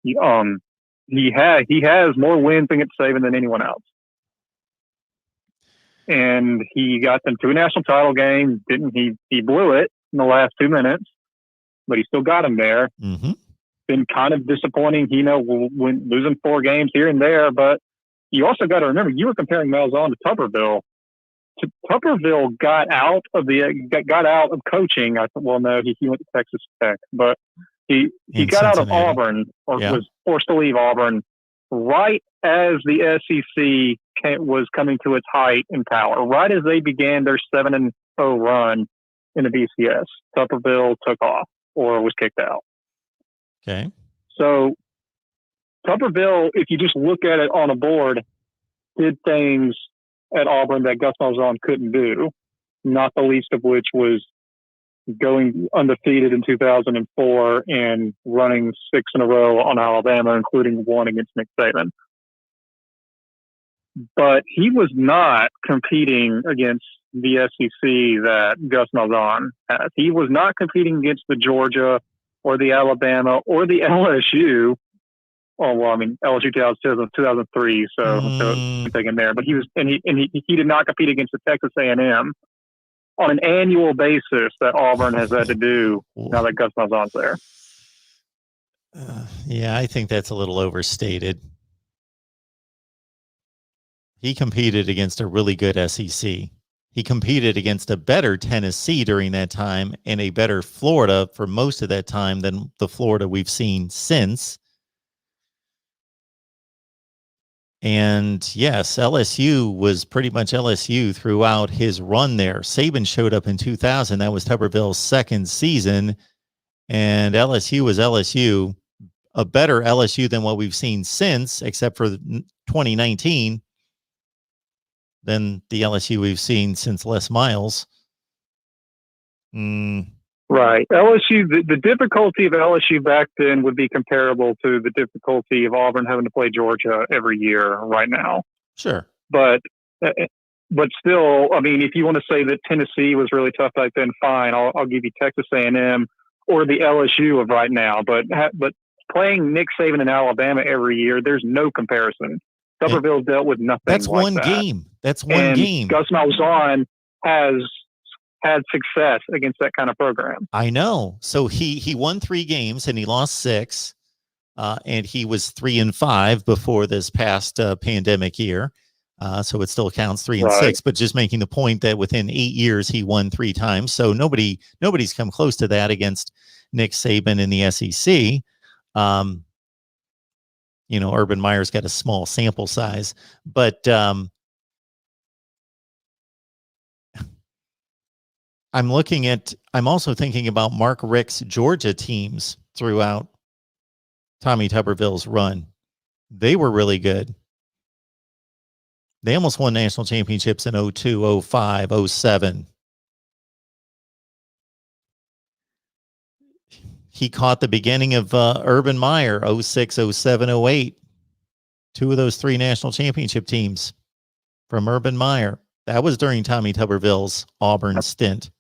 He has more wins against Saban than anyone else. And he got them to a national title game. He blew it in the last 2 minutes, but he still got them there. Mm-hmm. Been kind of disappointing, when losing 4 games here and there. But you also got to remember, you were comparing Malzahn to Tuberville. Tuberville got out of coaching. I thought, well, no, he went to Texas Tech, but he got out of Auburn, was forced to leave Auburn right as the SEC was coming to its height in power. Right as they began their 7-0 run in the BCS, Tuberville took off or was kicked out. Okay. So Tuberville, if you just look at it on a board, did things at Auburn that Gus Malzahn couldn't do, not the least of which was going undefeated in 2004 and running 6 in a row on Alabama, including 1 against Nick Saban. But he was not competing against the SEC that Gus Malzahn has. He was not competing against the Georgia or the Alabama or the LSU. Oh, well, I mean, LSU 2003, so I'm taking there. But he did not compete against the Texas A&M on an annual basis that Auburn has had to do now that Gus Malzahn's there. Yeah, I think that's a little overstated. He competed against a really good SEC. He competed against a better Tennessee during that time and a better Florida for most of that time than the Florida we've seen since. And yes, LSU was pretty much LSU throughout his run there. Saban showed up in 2000. That was Tuberville's second season. And LSU was LSU, a better LSU than what we've seen since, except for 2019. than the LSU we've seen since Les Miles. Right. LSU, the difficulty of LSU back then would be comparable to the difficulty of Auburn having to play Georgia every year right now. Sure. But still, I mean, if you want to say that Tennessee was really tough back then, fine. I'll give you Texas A&M or the LSU of right now. But playing Nick Saban in Alabama every year, there's no comparison. Tuberville's dealt with nothing. That's like one that. game. That's one game. Gus Malzahn has had success against that kind of program. I know. So he won 3 games and he lost 6, and he was 3-5 before this past pandemic year. So it still counts 3 and 6, but just making the point that within 8 years he won 3 times. So nobody's come close to that against Nick Saban in the SEC. Urban Meyer's got a small sample size, but I'm also thinking about Mark Richt's Georgia teams throughout Tommy Tuberville's run. They were really good. They almost won national championships in 02, 05, 07. He caught the beginning of Urban Meyer, 06, 07, 08. 2 of those 3 national championship teams from Urban Meyer. That was during Tommy Tuberville's Auburn stint.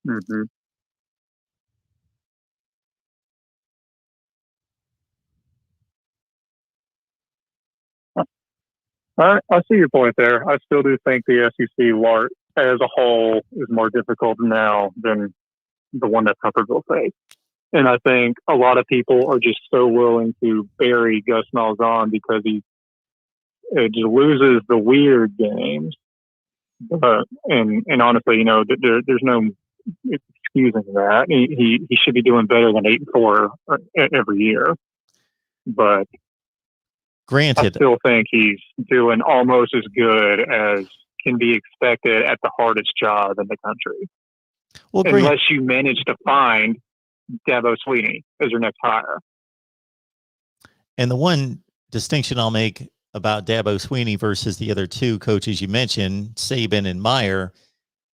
Mm-hmm. I see your point there. I still do think the SEC as a whole is more difficult now than the one that Tuberville faced. And I think a lot of people are just so willing to bury Gus Malzahn because he just loses the weird games. And honestly, there's no excusing that. He should be doing better than 8-4 every year. But granted, I still think he's doing almost as good as can be expected at the hardest job in the country. Well, unless you manage to find Dabo Swinney as your next hire. And the one distinction I'll make about Dabo Swinney versus the other 2 coaches you mentioned, Saban and Meyer,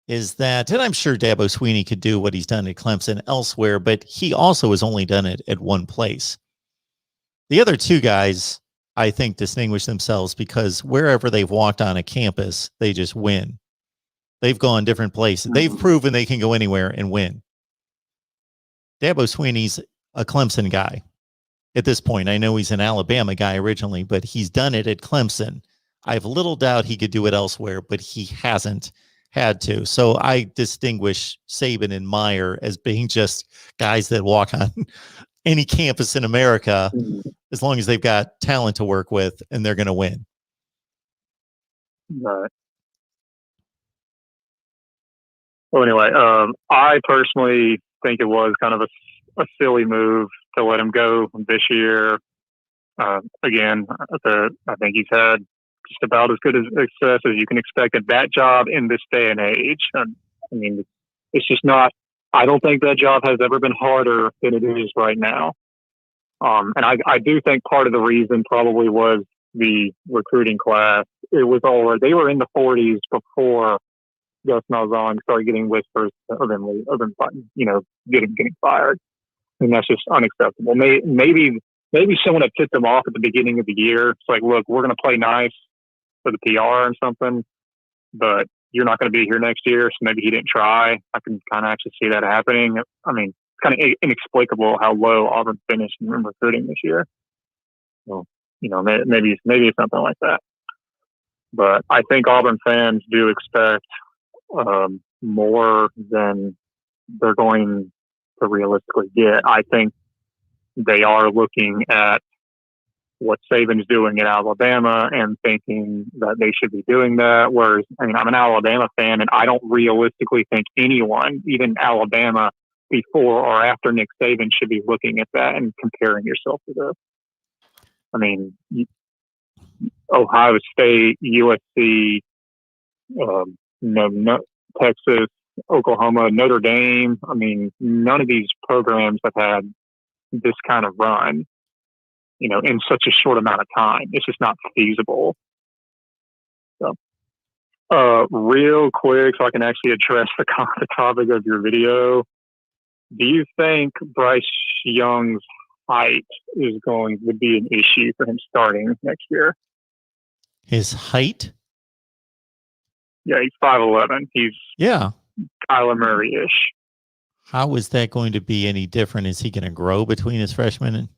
is that, and I'm sure Dabo Swinney could do what he's done at Clemson elsewhere, but he also has only done it at one place. The other 2 guys, I think, distinguish themselves because wherever they've walked on a campus, they just win. They've gone different places. They've proven they can go anywhere and win. Dabo Swinney's a Clemson guy at this point. I know he's an Alabama guy originally, but he's done it at Clemson. I have little doubt he could do it elsewhere, but he hasn't had to. So I distinguish Saban and Meyer as being just guys that walk on any campus in America as long as they've got talent to work with and they're going to win. Right. Well, anyway, I personally think it was kind of a silly move to let him go this year. Again, I think he's had just about as good a success as you can expect at that job in this day and age. I mean, it's just not. I don't think that job has ever been harder than it is right now. And I do think part of the reason probably was the recruiting class. It was they were in the 40s before Gus Malzahn started getting whispers of him getting fired. And that's just unacceptable. Maybe someone had tipped him off at the beginning of the year. It's like, look, we're going to play nice for the PR or something, but you're not going to be here next year. So maybe he didn't try. I can kind of actually see that happening. I mean, it's kind of inexplicable how low Auburn finished in recruiting this year. So, maybe it's something like that. But I think Auburn fans do expect more than they're going to realistically get. I think they are looking at what Saban's doing at Alabama and thinking that they should be doing that. Whereas, I'm an Alabama fan, and I don't realistically think anyone, even Alabama, before or after Nick Saban, should be looking at that and comparing yourself to this. Ohio State, USC, Texas, Oklahoma, Notre Dame. None of these programs have had this kind of run, in such a short amount of time. It's just not feasible. Real quick, so I can actually address the topic of your video. Do you think Bryce Young's height would be an issue for him starting next year? His height? Yeah, he's 5'11". He's Kyler Murray-ish. How is that going to be any different? Is he going to grow between his freshman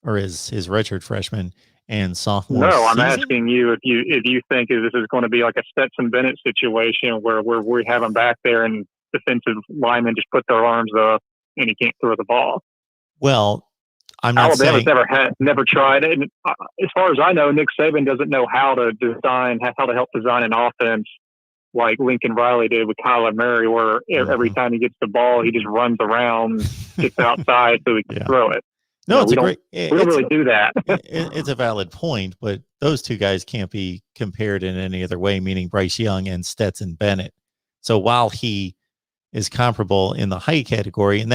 or his redshirt freshman and sophomore No, I'm season? asking you if you think this is going to be like a Stetson Bennett situation where we have him back there and defensive linemen just put their arms up and he can't throw the ball. Well, I'm not Alabama's saying never tried it. And as far as I know, Nick Saban doesn't know how to help design an offense like Lincoln Riley did with Kyler Murray, where every time he gets the ball, he just runs around, gets outside so he can throw it. No, we don't really do that. It's a valid point, but those two guys can't be compared in any other way, meaning Bryce Young and Stetson Bennett. So while he is comparable in the height category, and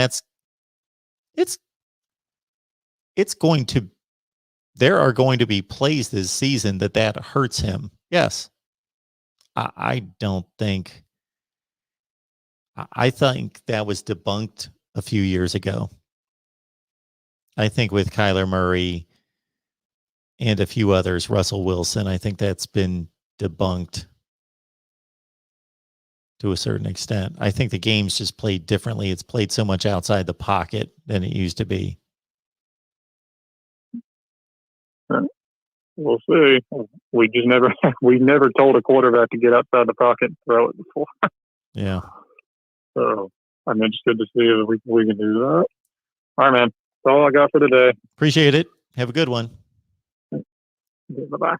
there are going to be plays this season that hurts him. Yes. I think that was debunked a few years ago. I think with Kyler Murray and a few others, Russell Wilson, I think that's been debunked to a certain extent. I think the game's just played differently. It's played so much outside the pocket than it used to be. We'll see. We never told a quarterback to get outside the pocket and throw it before. Yeah. So I'm interested to see if we can do that. All right, man. That's all I got for today. Appreciate it. Have a good one. Bye-bye.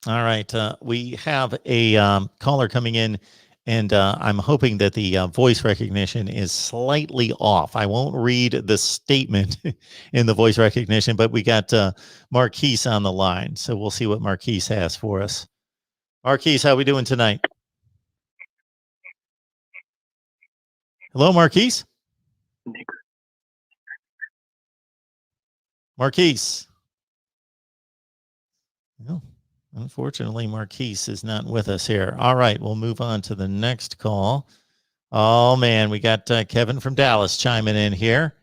All right. We have a caller coming in, and I'm hoping that the voice recognition is slightly off. I won't read the statement in the voice recognition, but we got Marquise on the line. So we'll see what Marquise has for us. Marquise, how we doing tonight? Hello, Marquise? Marquise. No. Unfortunately, Marquise is not with us here. All right, we'll move on to the next call. Oh, man, we got Kevin from Dallas chiming in here.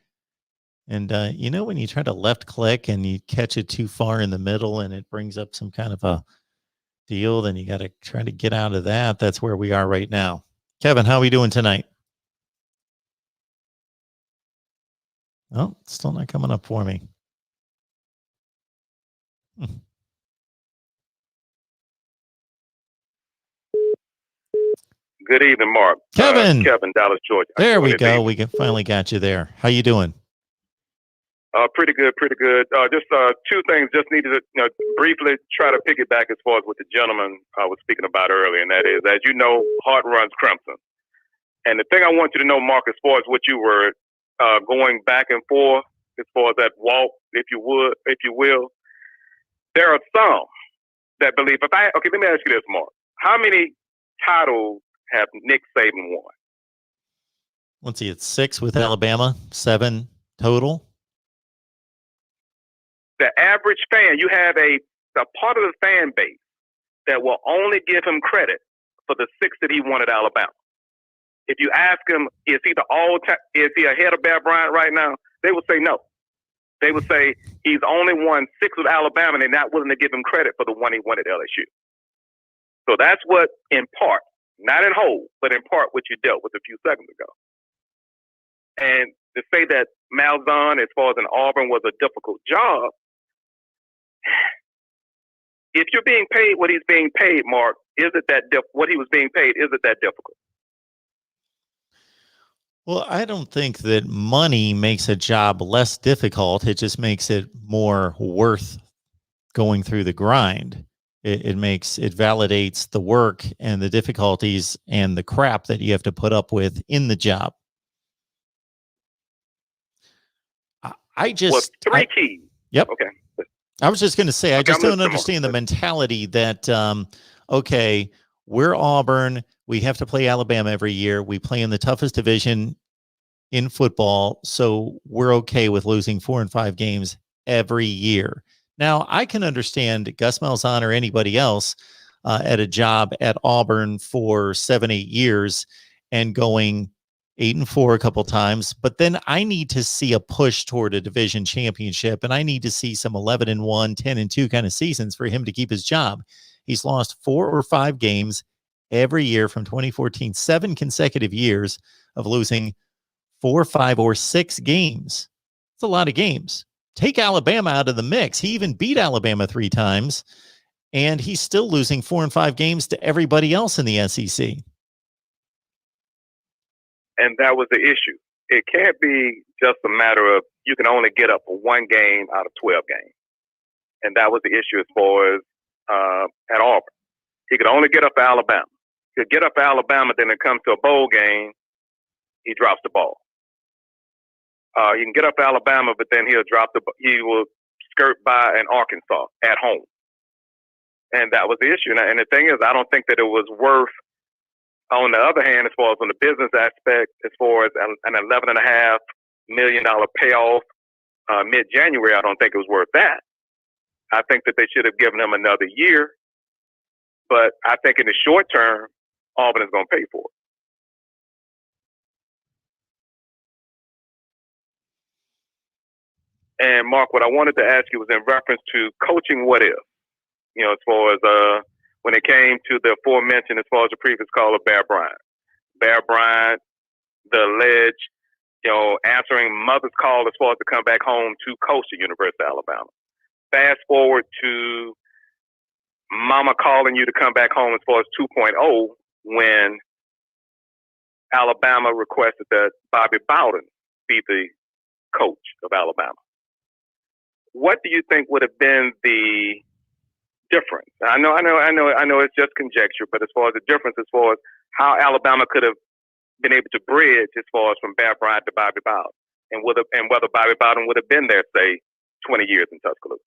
And, when you try to left click and you catch it too far in the middle and it brings up some kind of a deal, then you got to try to get out of that. That's where we are right now. Kevin, how are we doing tonight? Oh, it's still not coming up for me. Good evening, Mark. Kevin. Kevin, Dallas, Georgia. There we go. We finally got you there. How you doing? Pretty good. Just two things. Just needed to briefly try to piggyback as far as what the gentleman was speaking about earlier, and that is, as you know, heart runs crimson. And the thing I want you to know, Mark, as far as what you were going back and forth, as far as that walk, if you will, there are some that believe. Let me ask you this, Mark. How many titles have Nick Saban won? Let's see, it's 6 with Alabama, 7 total. The average fan, you have a part of the fan base that will only give him credit for the 6 that he won at Alabama. If you ask him, is he ahead of Bear Bryant right now? They would say no. They would say he's only won 6 with Alabama and they're not willing to give him credit for the one he won at LSU. So that's what, in part, not in whole, but in part, what you dealt with a few seconds ago. And to say that Malzahn, as far as in Auburn, was a difficult job, if you're being paid what he's being paid, Mark, what he was being paid, is it that difficult? Well, I don't think that money makes a job less difficult. It just makes it more worth going through the grind. It validates the work and the difficulties and the crap that you have to put up with in the job. Three keys. Yep. Okay. I was just going to say, I just don't understand the mentality that, we're Auburn. We have to play Alabama every year. We play in the toughest division in football, so we're okay with losing 4 and 5 games every year. Now, I can understand Gus Malzahn or anybody else at a job at Auburn for 7-8 years and going 8-4 a couple times, but then I need to see a push toward a division championship, and I need to see some 11-1, 10-2 kind of seasons for him to keep his job. He's lost 4 or 5 games every year from 2014, 7 consecutive years of losing 4, 5, or 6 games. It's a lot of games. Take Alabama out of the mix. He even beat Alabama 3 times, and he's still losing 4 and 5 games to everybody else in the SEC. And that was the issue. It can't be just a matter of you can only get up for 1 game out of 12 games. And that was the issue as far as at Auburn. He could only get up for Alabama. He could get up for Alabama, then it comes to a bowl game, he drops the ball. He can get up for Alabama, but then he will skirt by an Arkansas at home. And that was the issue. And the thing is, I don't think that it was worth, on the other hand, as far as on the business aspect, as far as an $11.5 million payoff mid-January, I don't think it was worth that. I think that they should have given him another year. But I think in the short term, Auburn is going to pay for it. And Mark, what I wanted to ask you was in reference to coaching what if, as far as when it came to the aforementioned, as far as the previous caller, Bear Bryant. Bear Bryant, the alleged, answering mother's call as far as to come back home to coach the University of Alabama. Fast forward to mama calling you to come back home as far as 2.0 when Alabama requested that Bobby Bowden be the coach of Alabama. What do you think would have been the difference? I know it's just conjecture, but as far as the difference, as far as how Alabama could have been able to bridge as far as from Bear Bryant to Bobby Bowden, and whether Bobby Bowden would have been there, say, 20 years in Tuscaloosa.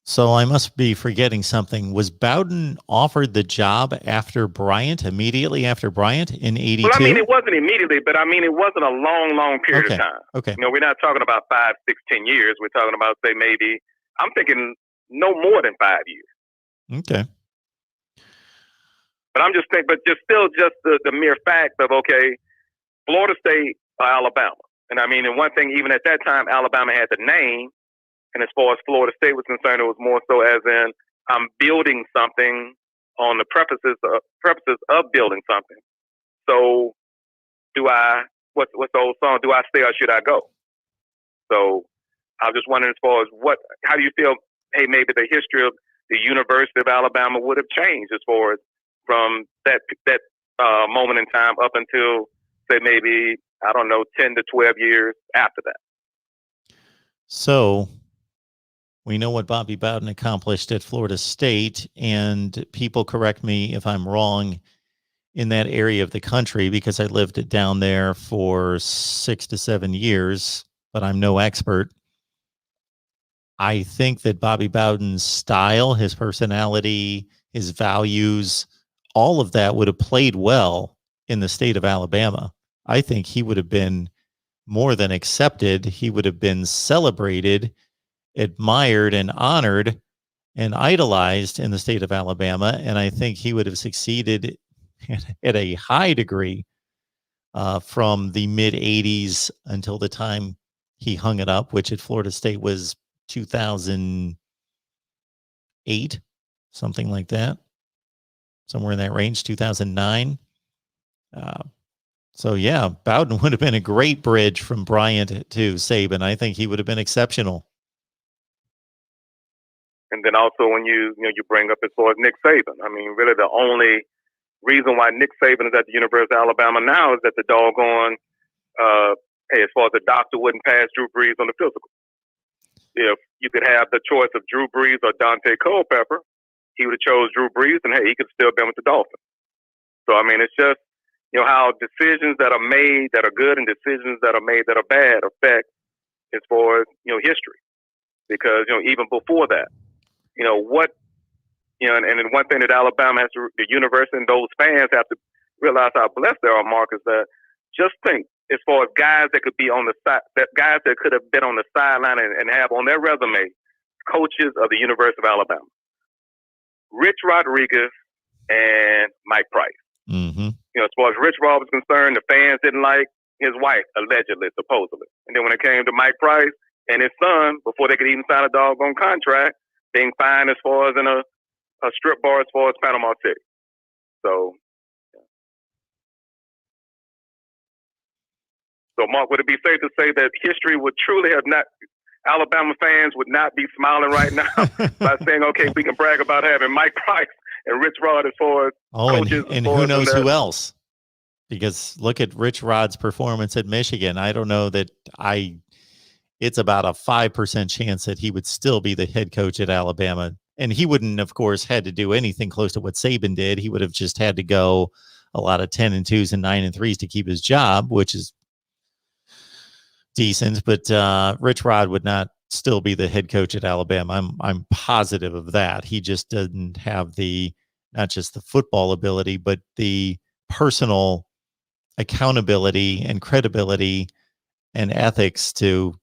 So I must be forgetting something. Was Bowden offered the job immediately after Bryant in 82? Well, I mean, it wasn't immediately, but I mean, it wasn't a long period of time. Okay. We're not talking about 5, 6, 10 years. We're talking about, say, maybe, I'm thinking no more than 5 years. Okay. But I'm just thinking, just the mere fact of, okay, Florida State or Alabama. And I mean, and one thing, even at that time, Alabama had the name. And as far as Florida State was concerned, it was more so as in I'm building something on the premises of building something. So what's the old song? Do I stay or should I go? So I was just wondering as far as how do you feel, hey, maybe the history of the University of Alabama would have changed as far as from that moment in time up until, say, maybe, 10 to 12 years after that. So we know what Bobby Bowden accomplished at Florida State, and people correct me if I'm wrong in that area of the country because I lived down there for 6 to 7 years, but I'm no expert. I think that Bobby Bowden's style, his personality, his values, all of that would have played well in the state of Alabama. I think he would have been more than accepted. He would have been celebrated, admired, and honored and idolized in the state of Alabama. And I think he would have succeeded at a high degree from the mid-'80s until the time he hung it up, which at Florida State was 2008, something like that, somewhere in that range, 2009. So yeah, Bowden would have been a great bridge from Bryant to Saban. I think he would have been exceptional. And then also when you bring up as far as Nick Saban, I mean, really the only reason why Nick Saban is at the University of Alabama now is that the doggone, as far as the doctor wouldn't pass Drew Brees on the physical. If you could have the choice of Drew Brees or Dante Culpepper, he would have chose Drew Brees, and hey, he could still been with the Dolphins. So I mean, it's just how decisions that are made that are good and decisions that are made that are bad affect as far as history. Because even before that, and then one thing that Alabama has to, the university and those fans have to realize how blessed they are, Mark, is that just think as far as guys that could be on the side, that guys that could have been on the sideline and have on their resume coaches of the University of Alabama. Rich Rodriguez and Mike Price. Mm-hmm. As far as Rich Rod was concerned, the fans didn't like his wife, allegedly, supposedly. And then when it came to Mike Price and his son, before they could even sign a doggone contract, being fined as far as in a strip bar as far as Panama City. So, Mark, would it be safe to say that history would truly have not, Alabama fans would not be smiling right now by saying, okay, we can brag about having Mike Price and Rich Rod as far as coaches. And who knows who else? Because look at Rich Rod's performance at Michigan. I don't know that it's about a 5% chance that he would still be the head coach at Alabama. And he wouldn't, of course, had to do anything close to what Saban did. He would have just had to go a lot of 10-2s and 9-3s to keep his job, which is decent. But Rich Rod would not still be the head coach at Alabama. I'm positive of that. He just doesn't have not just the football ability, but the personal accountability and credibility and ethics to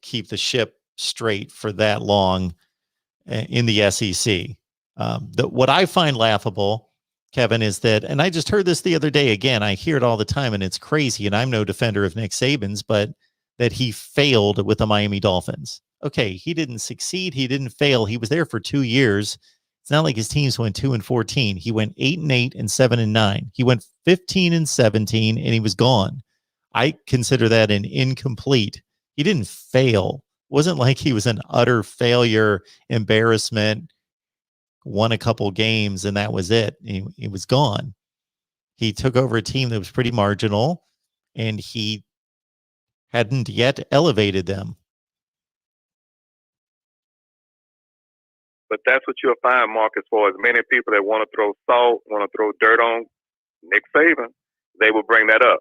keep the ship straight for that long in the SEC. What I find laughable, Kevin, is that, and I just heard this the other day again, I hear it all the time and it's crazy, and I'm no defender of Nick Saban's, but that he failed with the Miami Dolphins. Okay, he didn't succeed. He didn't fail. He was there for 2 years. It's not like his teams went 2-14. He went 8-8 and 7-9. He went 15-17 and he was gone. I consider that an incomplete. He didn't fail. It wasn't like he was an utter failure, embarrassment, won a couple games and that was it. He was gone. He took over a team that was pretty marginal and he hadn't yet elevated them. But that's what you'll find, Mark, as far as many people that want to throw salt, want to throw dirt on Nick Saban, they will bring that up.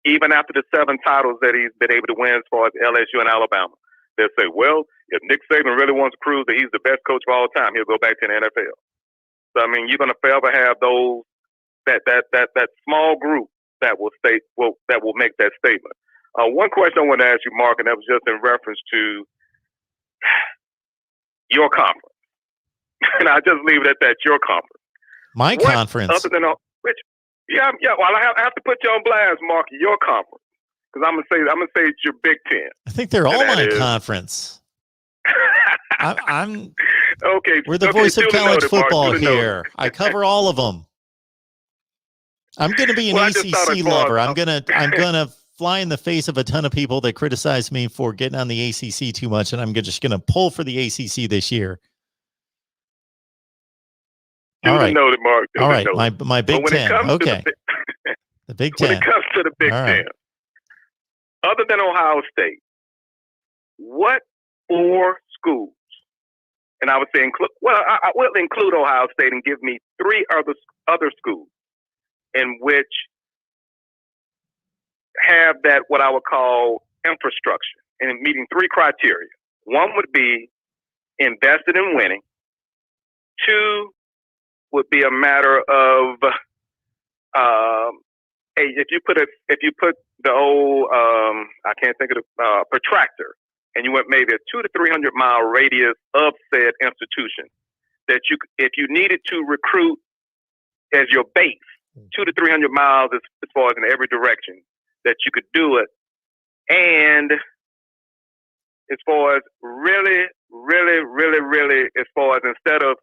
Even after the 7 titles that he's been able to win as far as LSU and Alabama, they'll say, well, if Nick Saban really wants to prove that he's the best coach of all time, he'll go back to the NFL. So, I mean, you're going to forever have those, that small group that will make that statement. One question I want to ask you, Mark, and that was just in reference to your conference. And I'll just leave it at that, your conference. My conference? Other than well, I have to put you on blast, Mark, your conference. Because I'm gonna say it's your Big Ten. I think they're all my conference. I'm okay. We're the voice of college football here. I cover all of them. I'm going to be an ACC lover. I'm gonna fly in the face of a ton of people that criticize me for getting on the ACC too much, and I'm just going to pull for the ACC this year. All right, noted, Mark. All right, my Big Ten. Okay, the Big Ten. When it comes to the Big Ten, other than Ohio State, what 4 schools? And I would say I will include Ohio State and give me 3 other schools in which have that what I would call infrastructure and meeting 3 criteria. One would be invested in winning. 2 would be a matter of if you put the old I can't think of the protractor, and you went maybe a 200 to 300 mile radius of said institution, that if you needed to recruit as your base 200 to 300 miles as far as in every direction, that you could do it. And as far as really, as far as instead of,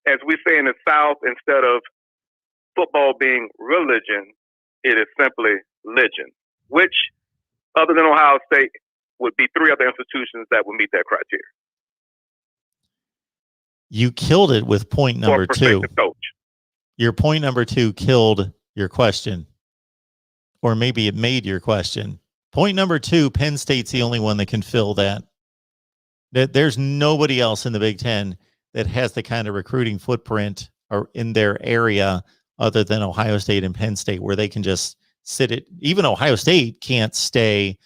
as we say in the South, instead of football being religion, it is simply religion, which, other than Ohio State, would be 3 other institutions that would meet that criteria. You killed it with point number 2. Coach. Your point number 2 killed your question. Or maybe it made your question. Point number 2, Penn State's the only one that can fill that. There's nobody else in the Big Ten that has the kind of recruiting footprint or in their area other than Ohio State and Penn State, where they can just sit it. Even Ohio State can't stay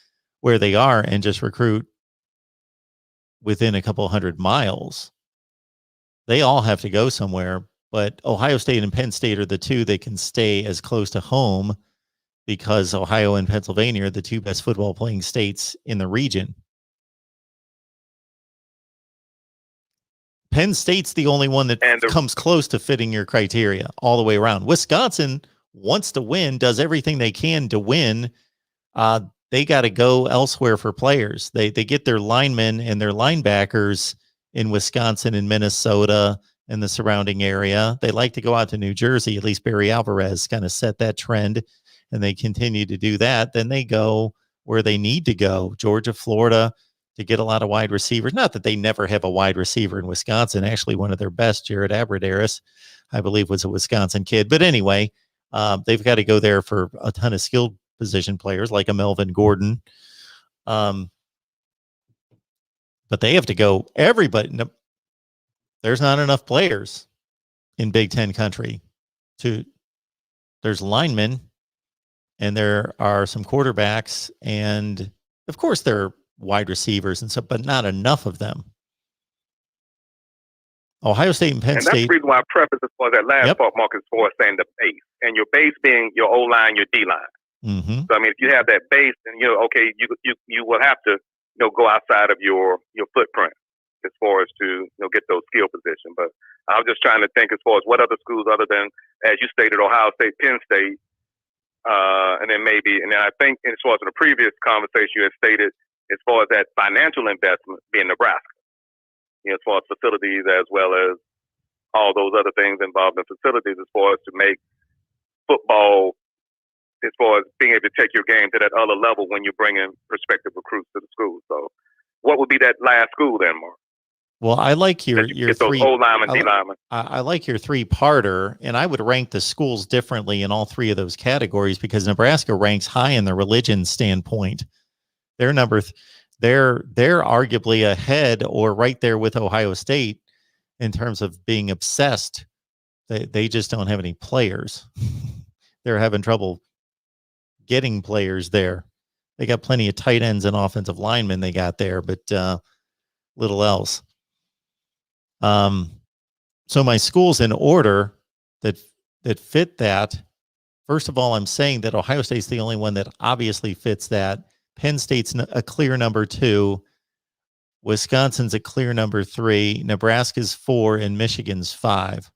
where they are and just recruit within a couple 100 miles. They all have to go somewhere, but Ohio State and Penn State are the 2 that can stay as close to home, because Ohio and Pennsylvania are the 2 best football playing states in the region. Penn State's the only one that comes close to fitting your criteria all the way around. Wisconsin wants to win, does everything they can to win. They got to go elsewhere for players. They get their linemen and their linebackers in Wisconsin and Minnesota and the surrounding area. They like to go out to New Jersey. At least Barry Alvarez kind of set that trend, and they continue to do that. Then they go where they need to go, Georgia, Florida, to get a lot of wide receivers. Not that they never have a wide receiver in Wisconsin. Actually, one of their best, Jared Abradaris, I believe, was a Wisconsin kid. But anyway, they've got to go there for a ton of skilled position players like a Melvin Gordon. But they have to go everybody. No, there's not enough players in Big Ten country. There's linemen, and there are some quarterbacks, and of course there are wide receivers and stuff, but not enough of them. Ohio State and Penn State. And that's the reason why I preface as far as that last part, Mark, as far as saying the base. And your base being your O-line, your D-line. Mm-hmm. So, I mean, if you have that base, then, okay, you will have to, go outside of your footprint as far as to, get those skill positions. But I was just trying to think as far as what other schools other than, as you stated, Ohio State, Penn State, and then I think as far as in the previous conversation you had stated, as far as that financial investment being Nebraska, as far as facilities as well as all those other things involved in facilities as far as to make football, as far as being able to take your game to that other level when you're bringing prospective recruits to the school. So what would be that last school then, Mark? Well, I like your three O-linemen, D-linemen. I like your three-parter, and I would rank the schools differently in all three of those categories because Nebraska ranks high in the religion standpoint. They're they're arguably ahead or right there with Ohio State in terms of being obsessed. They just don't have any players. They're having trouble getting players there. They got plenty of tight ends and offensive linemen they got there, but little else. So my schools in order that fit that. First of all, I'm saying that Ohio State's the only one that obviously fits that. Penn State's a clear number 2. Wisconsin's a clear number 3. Nebraska's 4, and Michigan's 5.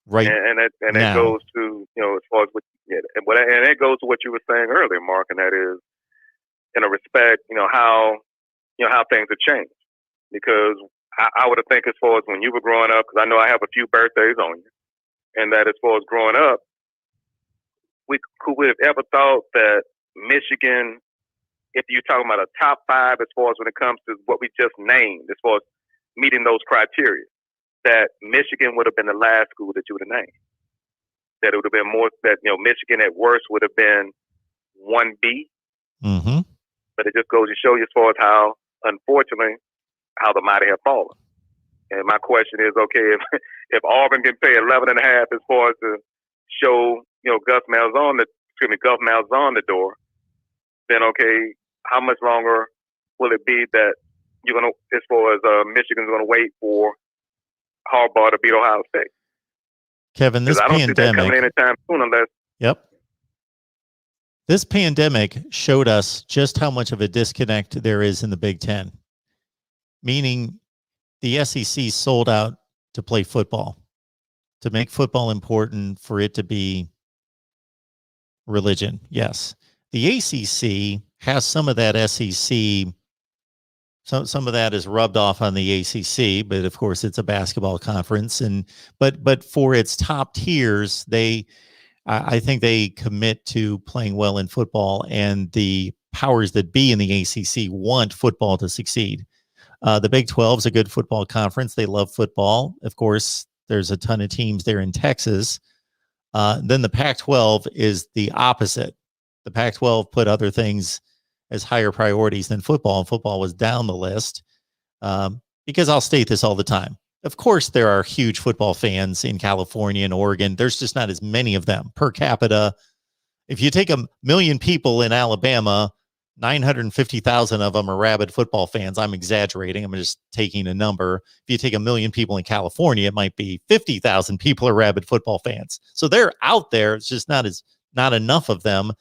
Right, and it goes to as far as and it goes to what you were saying earlier, Mark, and that is in a respect how things have changed, because I would have think as far as when you were growing up, because I know I have a few birthdays on you, and that as far as growing up, could we have ever thought that Michigan, if you're talking about a top 5 as far as when it comes to what we just named, as far as meeting those criteria, that Michigan would have been the last school that you would have named? That it would have been more, that Michigan at worst would have been 1B. Mm-hmm. But it just goes to show you as far as how, unfortunately, how the mighty have fallen. And my question is, okay, if Auburn can pay 11.5 as far as to show Gus Malzahn the door, then okay, how much longer will it be that you're gonna, as far as Michigan's gonna wait for Harbaugh to beat Ohio State? Kevin, this I don't pandemic, see that coming anytime soon unless. Yep. This pandemic showed us just how much of a disconnect there is in the Big Ten, meaning the SEC sold out to play football, to make football important, for it to be religion. Yes. The ACC has some of that SEC. Some of that is rubbed off on the ACC, but of course it's a basketball conference. But for its top tiers, I think they commit to playing well in football, and the powers that be in the ACC want football to succeed. The Big 12 is a good football conference. They love football. Of course, there's a ton of teams there in Texas. Then the Pac-12 is the opposite. The Pac-12 put other things as higher priorities than football, and football was down the list. Because I'll state this all the time. Of course, there are huge football fans in California and Oregon. There's just not as many of them per capita. If you take 1 million people in Alabama, 950,000 of them are rabid football fans. I'm exaggerating. I'm just taking a number. If you take 1 million people in California, it might be 50,000 people are rabid football fans. So they're out there. It's just not enough of them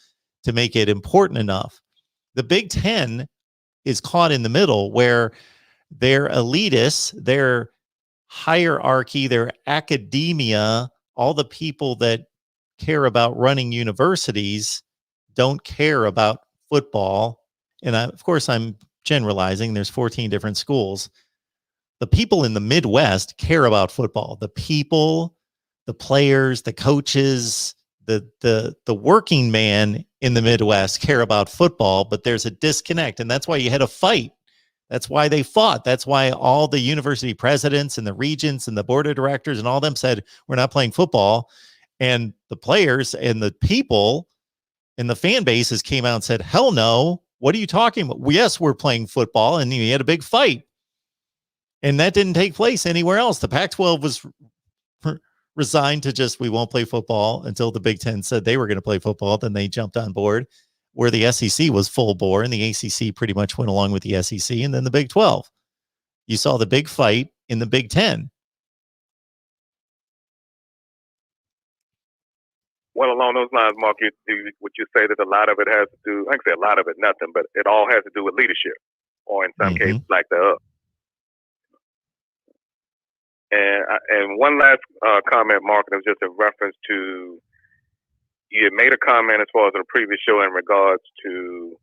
to make it important enough. The Big Ten is caught in the middle where their elitists, their hierarchy, their academia, all the people that care about running universities don't care about football. And of course, I'm generalizing. There's 14 different schools. The people in the Midwest care about football. The people, the players, the coaches, the working man in the Midwest care about football, but there's a disconnect. And that's why you had a fight. That's why they fought. That's why all the university presidents and the regents and the board of directors and all them said, we're not playing football. And the players and the people and the fan bases came out and said, hell no. What are you talking about? Yes, we're playing football. And you had a big fight. And that didn't take place anywhere else. The Pac-12 was resigned to just, we won't play football until the Big Ten said they were going to play football. Then they jumped on board, where the SEC was full bore and the ACC pretty much went along with the SEC, and then the Big 12. You saw the big fight in the Big 10. Well, along those lines, Mark, would you say that a lot of it has to do, I can say a lot of it, nothing, but it all has to do with leadership, or in some cases like the up. And one last comment, Mark, and it was just in reference to, you had made a comment as far as in a previous show in regards to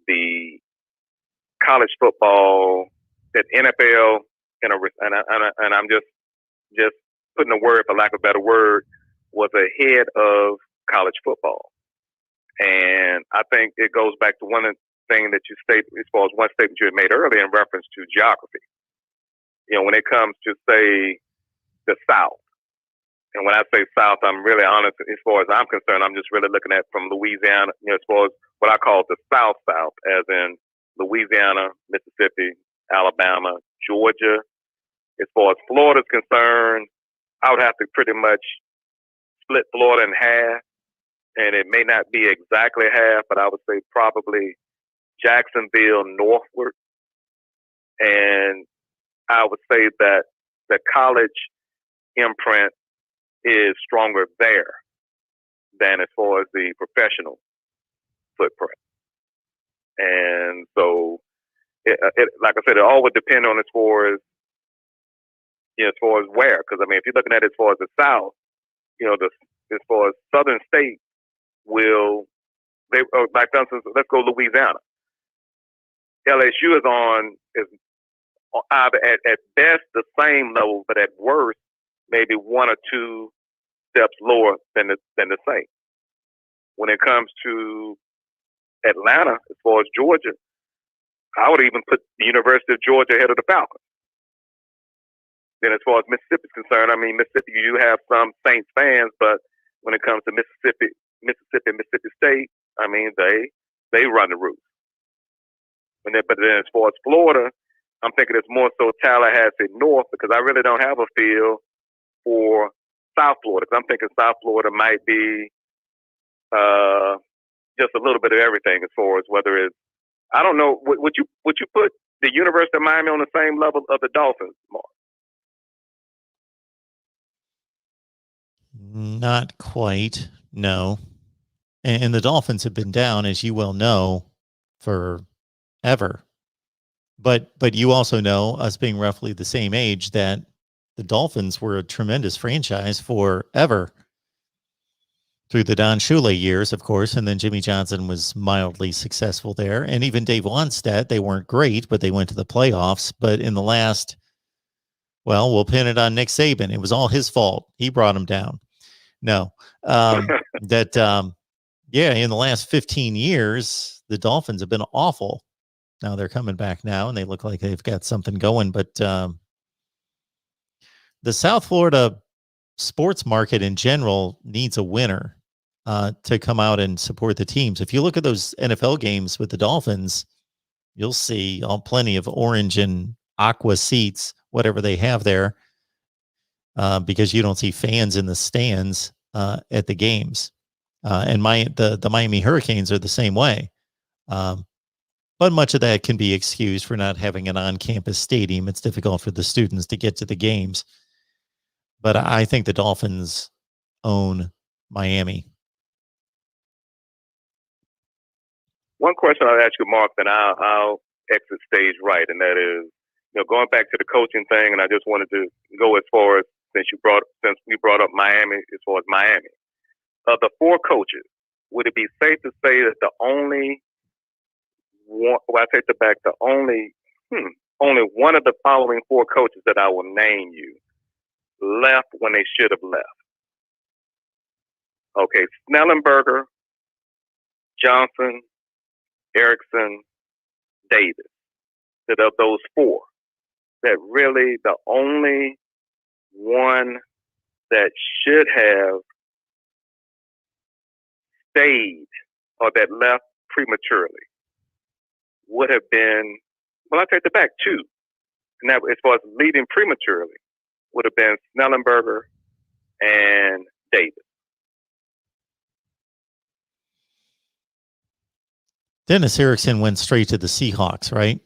the college football, that NFL, and I'm just putting a word, for lack of a better word, was ahead of college football. And I think it goes back to one thing that you stated, as far as one statement you had made earlier in reference to geography. You know, when it comes to, say, the South, and when I say South, I'm really honest, as far as I'm concerned, I'm just really looking at from Louisiana, you know, as far as what I call the South, as in Louisiana, Mississippi, Alabama, Georgia. As far as Florida's concerned, I would have to pretty much split Florida in half, and it may not be exactly half, but I would say probably Jacksonville northward. And I would say that the college imprint is stronger there than as far as the professional footprint. And so, like I said, it all would depend on as far as, you know, as far as where. Because, I mean, if you're looking at it as far as the South, you know, as far as Southern states like, for instance, let's go Louisiana. LSU is either at best the same level, but at worst, maybe one or two steps lower than the Saints. When it comes to Atlanta, as far as Georgia, I would even put the University of Georgia ahead of the Falcons. Then as far as Mississippi is concerned, I mean, Mississippi, you have some Saints fans, but when it comes to Mississippi State, I mean, they run the roost. But then as far as Florida, I'm thinking it's more so Tallahassee North, because I really don't have a feel for South Florida. Because I'm thinking South Florida might be just a little bit of everything, as far as whether it's, I don't know, would you put the University of Miami on the same level of the Dolphins, Mark? Not quite, no. And the Dolphins have been down, as you well know, forever. But you also know, us being roughly the same age, that the Dolphins were a tremendous franchise forever. Through the Don Shula years, of course, and then Jimmy Johnson was mildly successful there. And even Dave Wannstedt, they weren't great, but they went to the playoffs. But in the last, well, we'll pin it on Nick Saban. It was all his fault. He brought them down. No, in the last 15 years, the Dolphins have been awful. Now they're coming back now, and they look like they've got something going. But the South Florida sports market in general needs a winner to come out and support the teams. If you look at those NFL games with the Dolphins, you'll see plenty of orange and aqua seats, whatever they have there, because you don't see fans in the stands at the games. And the Miami Hurricanes are the same way. But much of that can be excused for not having an on-campus stadium. It's difficult for the students to get to the games. But I think the Dolphins own Miami. one question I'll ask you, Mark, then I'll exit stage right, and that is, going back to the coaching thing, and I just wanted to go as far as since we brought up Miami, as far as Miami. Of the 4 coaches, would it be safe to say that the only one? Well, I take it back. Only one of the following 4 coaches that I will name you left when they should have left. Okay, Snellenberger, Johnson, Erickson, Davis. That of those 4, that really the only one that should have stayed or that left prematurely would have been, well, I take it back, 2. And that, as far as leaving prematurely, would have been Snellenberger and Davis. Dennis Erickson went straight to the Seahawks, right?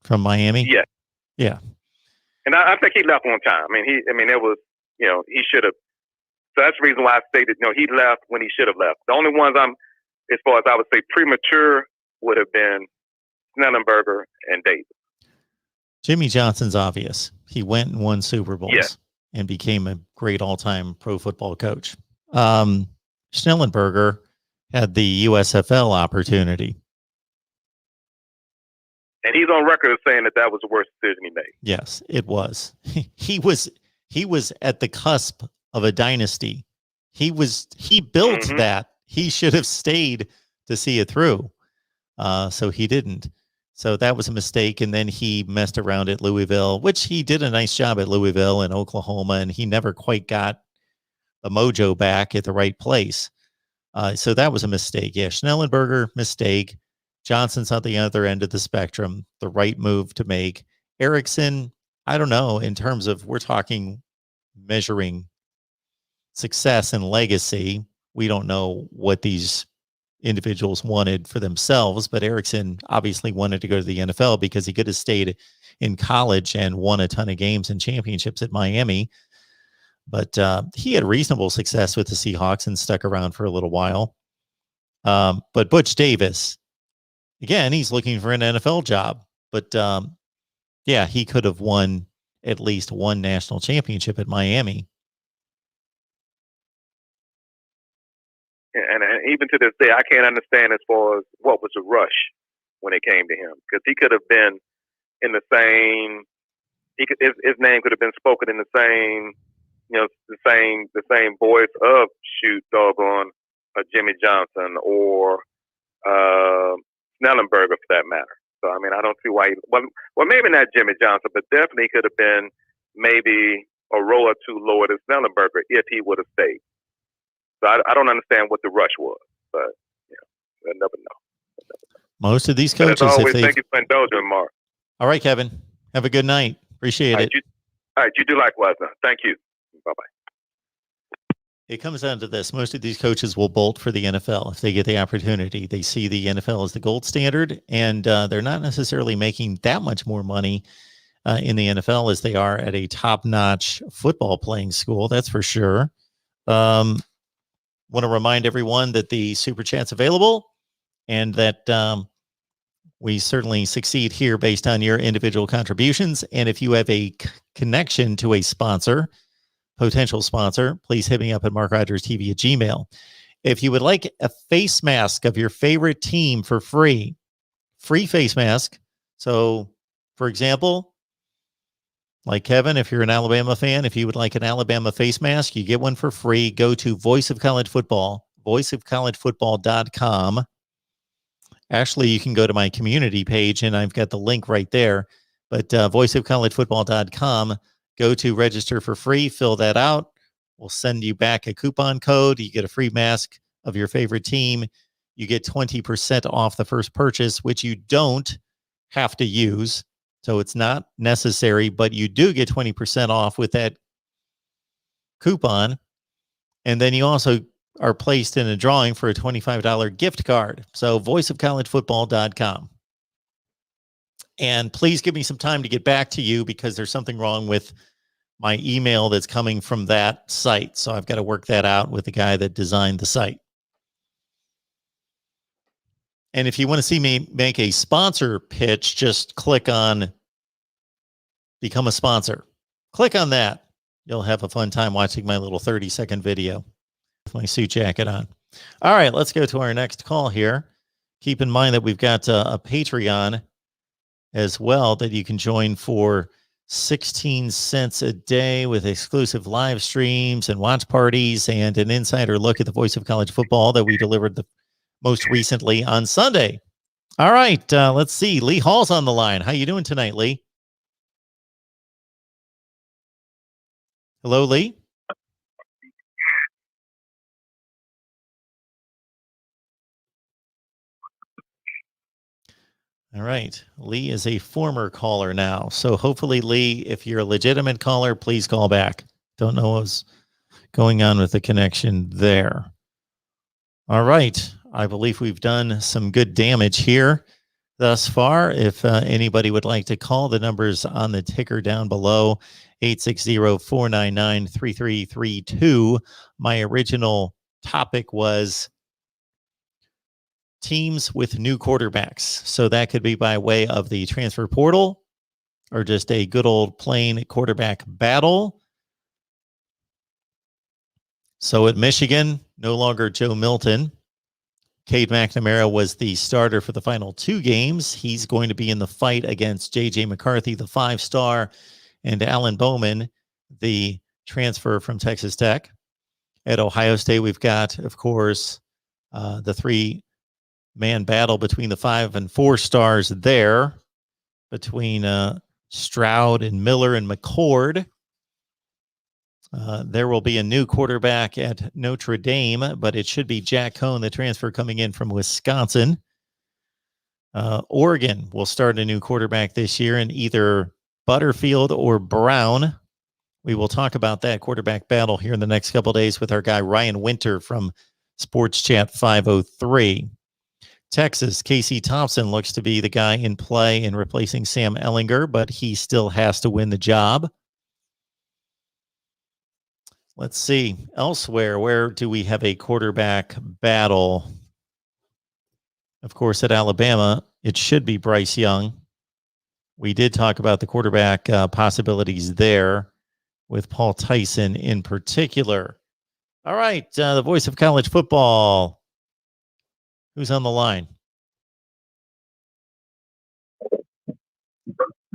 From Miami? Yeah. Yeah. And I think he left on time. It was, he should have. So that's the reason why I stated, he left when he should have left. The only ones as far as I would say premature, would have been Snellenberger and Davis. Jimmy Johnson's obvious. He went and won Super Bowls and became a great all-time pro football coach. Schnellenberger had the USFL opportunity. And he's on record as saying that was the worst decision he made. Yes, it was. He was at the cusp of a dynasty. He built that. He should have stayed to see it through. So he didn't. So that was a mistake. And then he messed around at Louisville, which he did a nice job at Louisville and Oklahoma, and he never quite got the mojo back at the right place. So that was a mistake. Yeah, Schnellenberger, mistake. Johnson's on the other end of the spectrum, the right move to make. Erickson, I don't know, in terms of, we're talking measuring success and legacy. We don't know what these individuals wanted for themselves, but Erickson obviously wanted to go to the NFL because he could have stayed in college and won a ton of games and championships at Miami. But he had reasonable success with the Seahawks and stuck around for a little while. But Butch Davis, again, he's looking for an NFL job. But he could have won at least one national championship at Miami. And even to this day, I can't understand as far as what was the rush when it came to him, because he could have been in the same. His name could have been spoken in the same, the same voice of doggone Jimmy Johnson or Snellenberger for that matter. So I don't see why. Well, maybe not Jimmy Johnson, but definitely could have been maybe a row or 2 lower than Snellenberger if he would have stayed. So I don't understand what the rush was, but I never know. Most of these coaches, always, thank you for indulging, Mark. All right, Kevin. Have a good night. Appreciate it. All right, you do likewise now. Thank you. Bye-bye. It comes down to this. Most of these coaches will bolt for the NFL if they get the opportunity. They see the NFL as the gold standard, and they're not necessarily making that much more money in the NFL as they are at a top-notch football playing school. That's for sure. Want to remind everyone that the Super Chat's available and that we certainly succeed here based on your individual contributions. And if you have a connection to a sponsor, potential sponsor, please hit me up at MarkRogersTV at Gmail. If you would like a face mask of your favorite team for free face mask. So, for example, like Kevin, if you're an Alabama fan, if you would like an Alabama face mask, you get one for free. Go to Voice of College Football, voiceofcollegefootball.com. Actually, you can go to my community page, and I've got the link right there. But voiceofcollegefootball.com, go to register for free, fill that out. We'll send you back a coupon code. You get a free mask of your favorite team. You get 20% off the first purchase, which you don't have to use. So it's not necessary, but you do get 20% off with that coupon. And then you also are placed in a drawing for a $25 gift card. So voiceofcollegefootball.com. And please give me some time to get back to you because there's something wrong with my email that's coming from that site. So I've got to work that out with the guy that designed the site. And if you want to see me make a sponsor pitch, just click on become a sponsor. Click on that. You'll have a fun time watching my little 30-second video with my suit jacket on. All right, let's go to our next call here. Keep in mind that we've got a Patreon as well that you can join for 16 cents a day with exclusive live streams and watch parties and an insider look at the voice of college football that we delivered the most recently on Sunday. All right, let's see. Lee Hall's on the line. How you doing tonight, Lee? Hello, Lee? All right. Lee is a former caller now. So hopefully, Lee, if you're a legitimate caller, please call back. Don't know what's going on with the connection there. All right. I believe we've done some good damage here thus far. If anybody would like to call, the numbers on the ticker down below, 860-499-3332. My original topic was teams with new quarterbacks. So that could be by way of the transfer portal or just a good old plain quarterback battle. So at Michigan, no longer Joe Milton. Cade McNamara was the starter for the final 2 games. He's going to be in the fight against J.J. McCarthy, the 5-star, and Alan Bowman, the transfer from Texas Tech. At Ohio State, we've got, of course, the 3-man battle between the 5 and 4 stars there, between Stroud and Miller and McCord. There will be a new quarterback at Notre Dame, but it should be Jack Cohn, the transfer coming in from Wisconsin. Oregon will start a new quarterback this year in either Butterfield or Brown. We will talk about that quarterback battle here in the next couple of days with our guy Ryan Winter from Sports Chat 503. Texas, Casey Thompson looks to be the guy in play in replacing Sam Ehlinger, but he still has to win the job. Let's see. Elsewhere, where do we have a quarterback battle? Of course, at Alabama, it should be Bryce Young. We did talk about the quarterback possibilities there with Paul Tyson in particular. All right, the voice of college football. Who's on the line?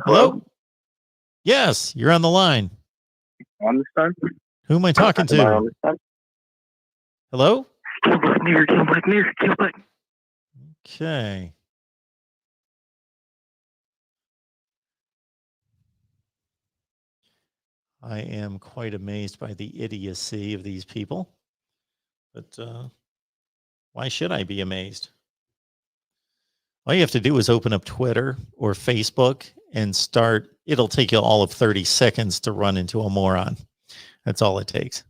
Hello? Yes, you're on the line. On this time? Who am I talking Am I on to? this time? Hello? Kill button. Okay. I am quite amazed by the idiocy of these people. But why should I be amazed? All you have to do is open up Twitter or Facebook and start. It'll take you all of 30 seconds to run into a moron. That's all it takes.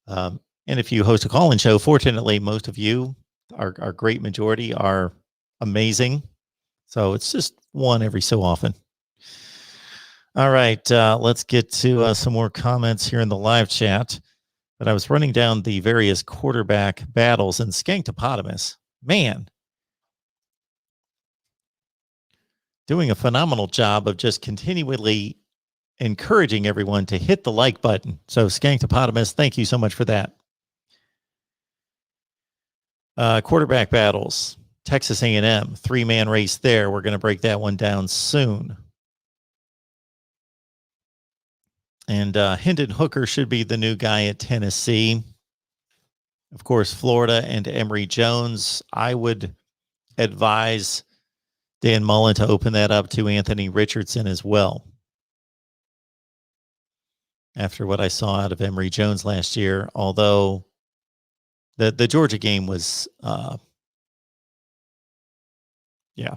And if you host a call-in show, fortunately, most of you, our great majority, are amazing. So it's just one every so often. All right, let's get to some more comments here in the live chat. But I was running down the various quarterback battles, and Skanktopotamus, man, doing a phenomenal job of just continually encouraging everyone to hit the like button. So Skanktopotamus, thank you so much for that. Quarterback battles, Texas A&M, 3-man race there. We're going to break that one down soon. And Hendon Hooker should be the new guy at Tennessee. Of course, Florida and Emory Jones. I would advise Dan Mullen to open that up to Anthony Richardson as well. After what I saw out of Emory Jones last year, although the Georgia game was, yeah.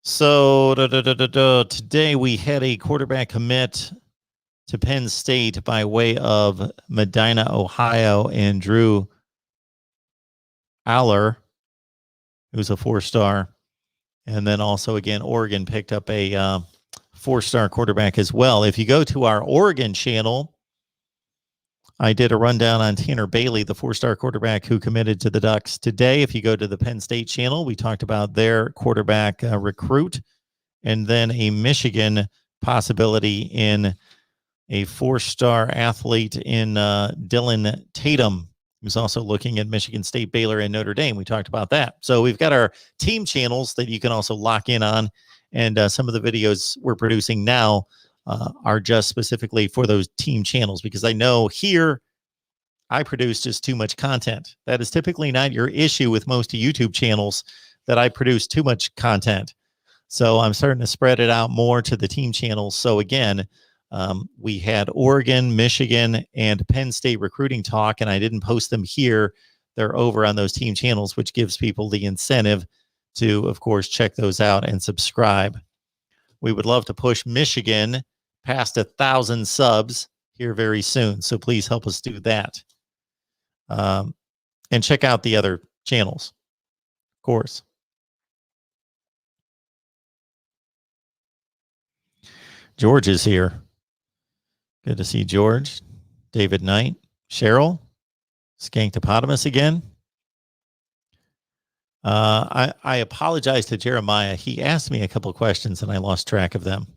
So today we had a quarterback commit to Penn State by way of Medina, Ohio, and Drew Aller, who's a 4-star. And then also, again, Oregon picked up a 4-star quarterback as well. If you go to our Oregon channel I did a rundown on Tanner Bailey, the 4-star quarterback who committed to the Ducks today. If you go to the Penn State channel, we talked about their quarterback recruit, and then a Michigan possibility in a 4-star athlete in Dylan Tatum, who's also looking at Michigan State, Baylor, and Notre Dame. We talked about that. So we've got our team channels that you can also lock in on, and some of the videos we're producing now are just specifically for those team channels, because I know here I produce just too much content. That is typically not your issue with most YouTube channels, that I produce too much content. So I'm starting to spread it out more to the team channels. So again, we had Oregon, Michigan, and Penn State recruiting talk, and I didn't post them here. They're over on those team channels, which gives people the incentive to, of course, check those out and subscribe. We would love to push Michigan past 1,000 subs here very soon. So please help us do that. And check out the other channels, of course. George is here. Good to see George. David Knight. Cheryl. Skanktopotamus again. I apologize to Jeremiah. He asked me a couple of questions and I lost track of them.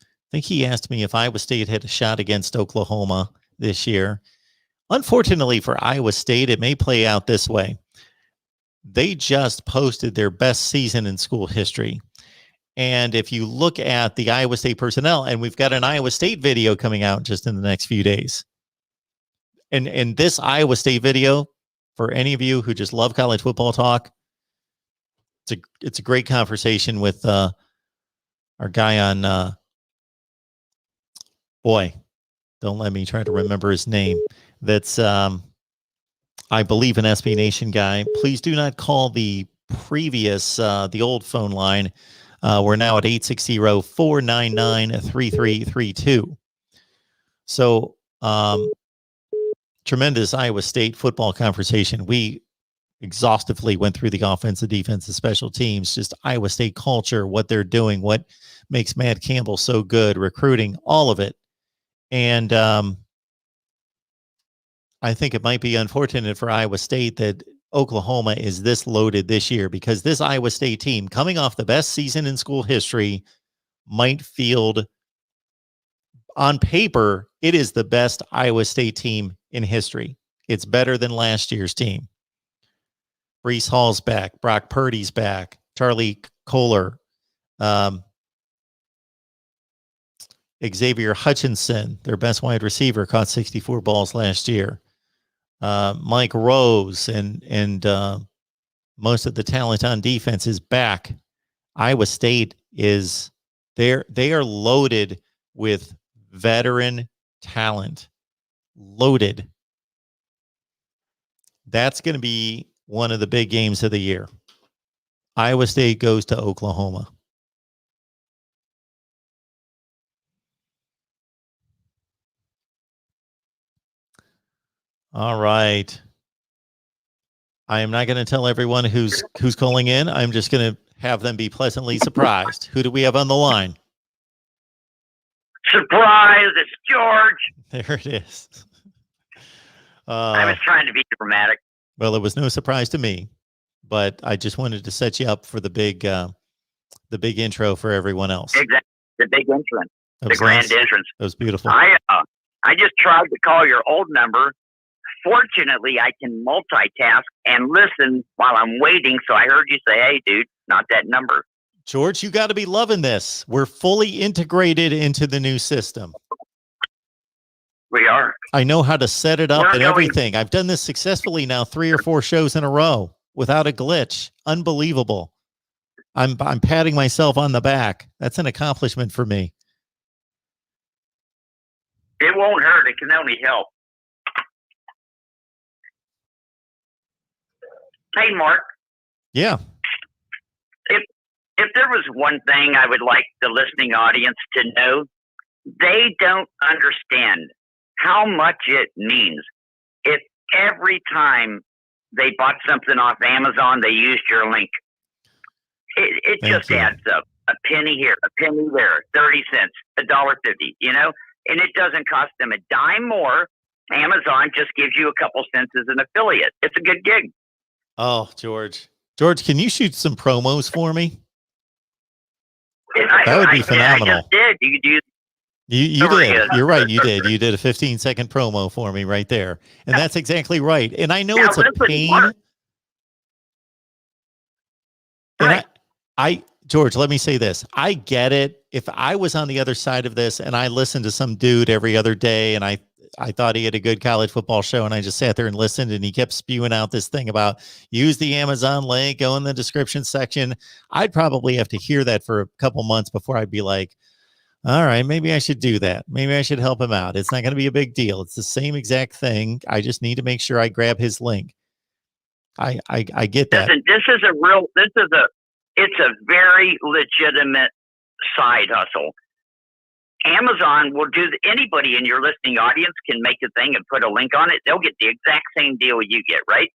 I think he asked me if Iowa State had a shot against Oklahoma this year. Unfortunately for Iowa State, it may play out this way. They just posted their best season in school history. And if you look at the Iowa State personnel, and we've got an Iowa State video coming out just in the next few days. And this Iowa State video, for any of you who just love college football talk, it's a great conversation with our guy on boy, don't let me try to remember his name. That's I believe an SB Nation guy. Please do not call the previous the old phone line. We're now at 860-499-3332. So tremendous Iowa State football conversation. We exhaustively went through the offensive, defensive, special teams, just Iowa State culture, what they're doing, what makes Matt Campbell so good, recruiting, all of it. And I think it might be unfortunate for Iowa State that Oklahoma is this loaded this year, because this Iowa State team, coming off the best season in school history, might field, on paper, it is the best Iowa State team in history. It's better than last year's team. Breece Hall's back. Brock Purdy's back. Charlie Kohler. Xavier Hutchinson, their best wide receiver, caught 64 balls last year. Mike Rose and most of the talent on defense is back. Iowa State is they are loaded with veteran talent. Loaded. That's going to be one of the big games of the year. Iowa State goes to Oklahoma. All right. I am not going to tell everyone who's calling in. I'm just going to have them be pleasantly surprised. Who do we have on the line? Surprise, it's George. There it is. I was trying to be dramatic. Well, it was no surprise to me, but I just wanted to set you up for the big intro for everyone else. Exactly, the big entrance, the grand entrance. That was beautiful. I just tried to call your old number. Fortunately, I can multitask and listen while I'm waiting. So I heard you say, "Hey, dude, not that number." George, you got to be loving this. We're fully integrated into the new system. We are. I know how to set it up and everything. I've done this successfully now 3 or 4 shows in a row without a glitch. Unbelievable. I'm patting myself on the back. That's an accomplishment for me. It won't hurt. It can only help. Hey, Mark. Yeah. If there was one thing I would like the listening audience to know, they don't understand how much it means if every time they bought something off Amazon, they used your link. It just adds up. A penny here, a penny there, 30 cents, $1.50, and it doesn't cost them a dime more Amazon just gives you a couple cents as an affiliate. It's a good gig. Oh, George, can you shoot some promos for me? That would be phenomenal. I just did. You could use. You did. You're right. You did. You did a 15-second promo for me right there. And that's exactly right. And I know it's a pain. And George, let me say this. I get it. If I was on the other side of this and I listened to some dude every other day and I thought he had a good college football show and I just sat there and listened and he kept spewing out this thing about use the Amazon link, go in the description section, I'd probably have to hear that for a couple months before I'd be like, all right, maybe I should do that. Maybe I should help him out. It's not going to be a big deal. It's the same exact thing. I just need to make sure I grab his link. I get that. Listen, it's a very legitimate side hustle. Amazon will do anybody in your listening audience can make a thing and put a link on it. They'll get the exact same deal you get, right?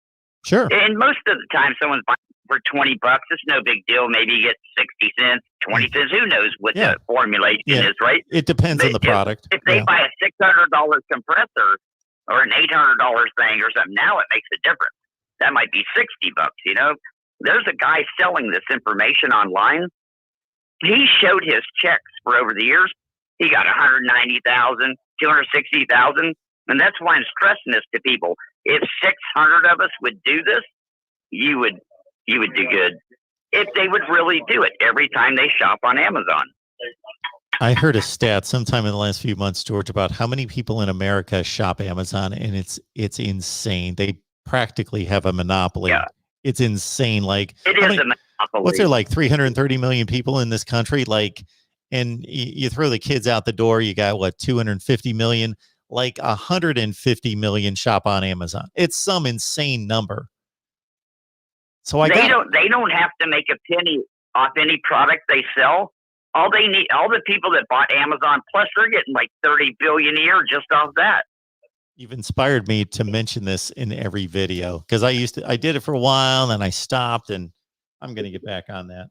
Sure. And most of the time someone's buying for $20. It's no big deal. Maybe you get 60 cents, 20 cents. Who knows what the formulation is, right? It depends on the product. If they buy a $600 compressor or an $800 thing or something, now it makes a difference. That might be $60, you know? There's a guy selling this information online. He showed his checks for over the years. He got 190,000, 260,000. And that's why I'm stressing this to people. If 600 of us would do this, you would do good. If they would really do it every time they shop on Amazon. I heard a stat sometime in the last few months, George, about how many people in America shop Amazon, and it's insane. They practically have a monopoly. Yeah. It's insane. Like it is a monopoly. What's there, like 330 million people in this country? Like, and you throw the kids out the door, you got what, 250 million? Like 150 million shop on Amazon. It's some insane number. So they don't have to make a penny off any product they sell. All they need, all the people that bought Amazon Plus, they're getting like 30 billion a year just off that. You've inspired me to mention this in every video because I did it for a while and I stopped, and I'm going to get back on that.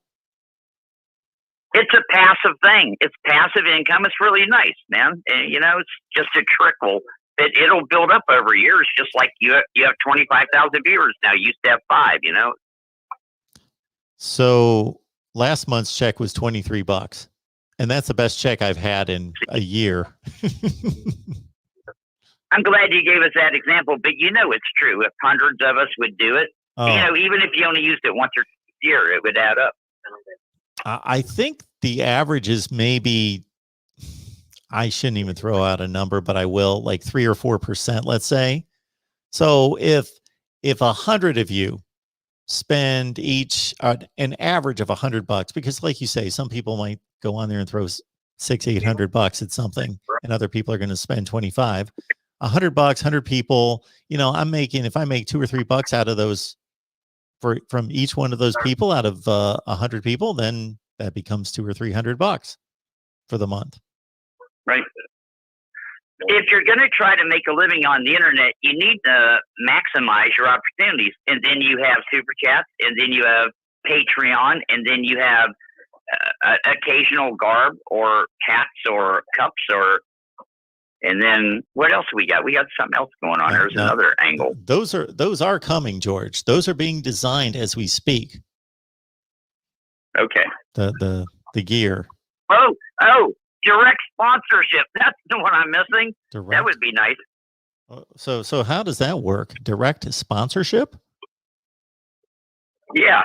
It's a passive thing. It's passive income. It's really nice, man. And, you know, it's just a trickle. It'll build up over years, just like you have 25,000 viewers now. You used to have 5, you know. So last month's check was $23, and that's the best check I've had in a year. I'm glad you gave us that example, but you know it's true. If hundreds of us would do it, you know, even if you only used it once or twice a year, it would add up. I think the average is maybe, I shouldn't even throw out a number, but I will, like 3 or 4%, let's say. So if 100 of you spend each an average of $100, because like you say, some people might go on there and throw $600-800 at something, and other people are going to spend 25. $100, 100 people, you know, if I make $2 or $3 out of those from each one of those people out of 100 people, then that becomes $200 or $300 for the month. Right. If you're going to try to make a living on the internet, you need to maximize your opportunities. And then you have Super Chats, and then you have Patreon, and then you have occasional garb or hats or cups and then what else we got? We got something else going on. There's another angle. Those are coming, George. Those are being designed as we speak. Okay. The gear. Oh, direct sponsorship. That's the one I'm missing. That would be nice. So how does that work? Direct sponsorship? Yeah.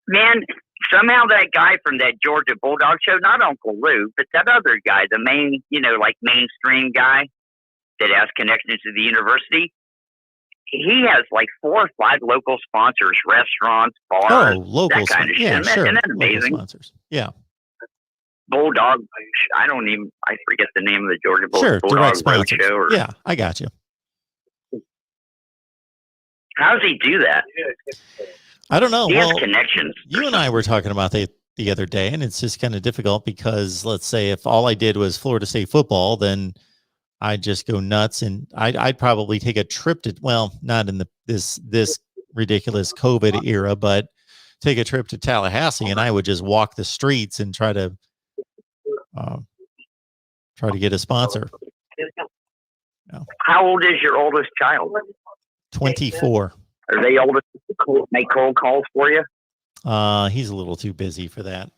Man, somehow that guy from that Georgia Bulldog show, not Uncle Lou, but that other guy, the main, you know, like mainstream guy that has connections to the university, he has like 4 or 5 local sponsors, restaurants, bars, that kind of shit. Yeah, sure. Isn't that amazing? Local sponsors. Yeah. Bulldog, I forget the name of the Georgia Bulldog direct sponsors. show. Yeah, I got you. How does he do that? I don't know. He has connections. You and I were talking about that the other day, and it's just kind of difficult because, let's say, if all I did was Florida State football, then I'd just go nuts, and I'd probably take a trip to, well, not in this ridiculous COVID era, but take a trip to Tallahassee, and I would just walk the streets and try to get a sponsor. How old is your oldest child? 24. Are they old enough to make cold calls for you? He's a little too busy for that.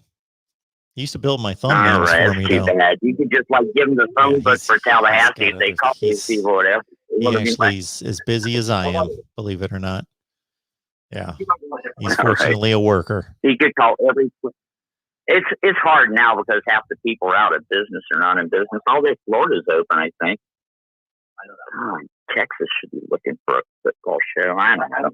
He used to build my All thumbnails right, for that's me, too though. bad. You could just like give them the phone book for Tallahassee if they call these people or whatever. He actually is as busy as I am, believe it or not. Yeah, he's All right. fortunately a worker. He could call every. It's hard now because half the people are out of business or not in business. Although Florida's open, I think. Oh, Texas should be looking for a football show. I don't know.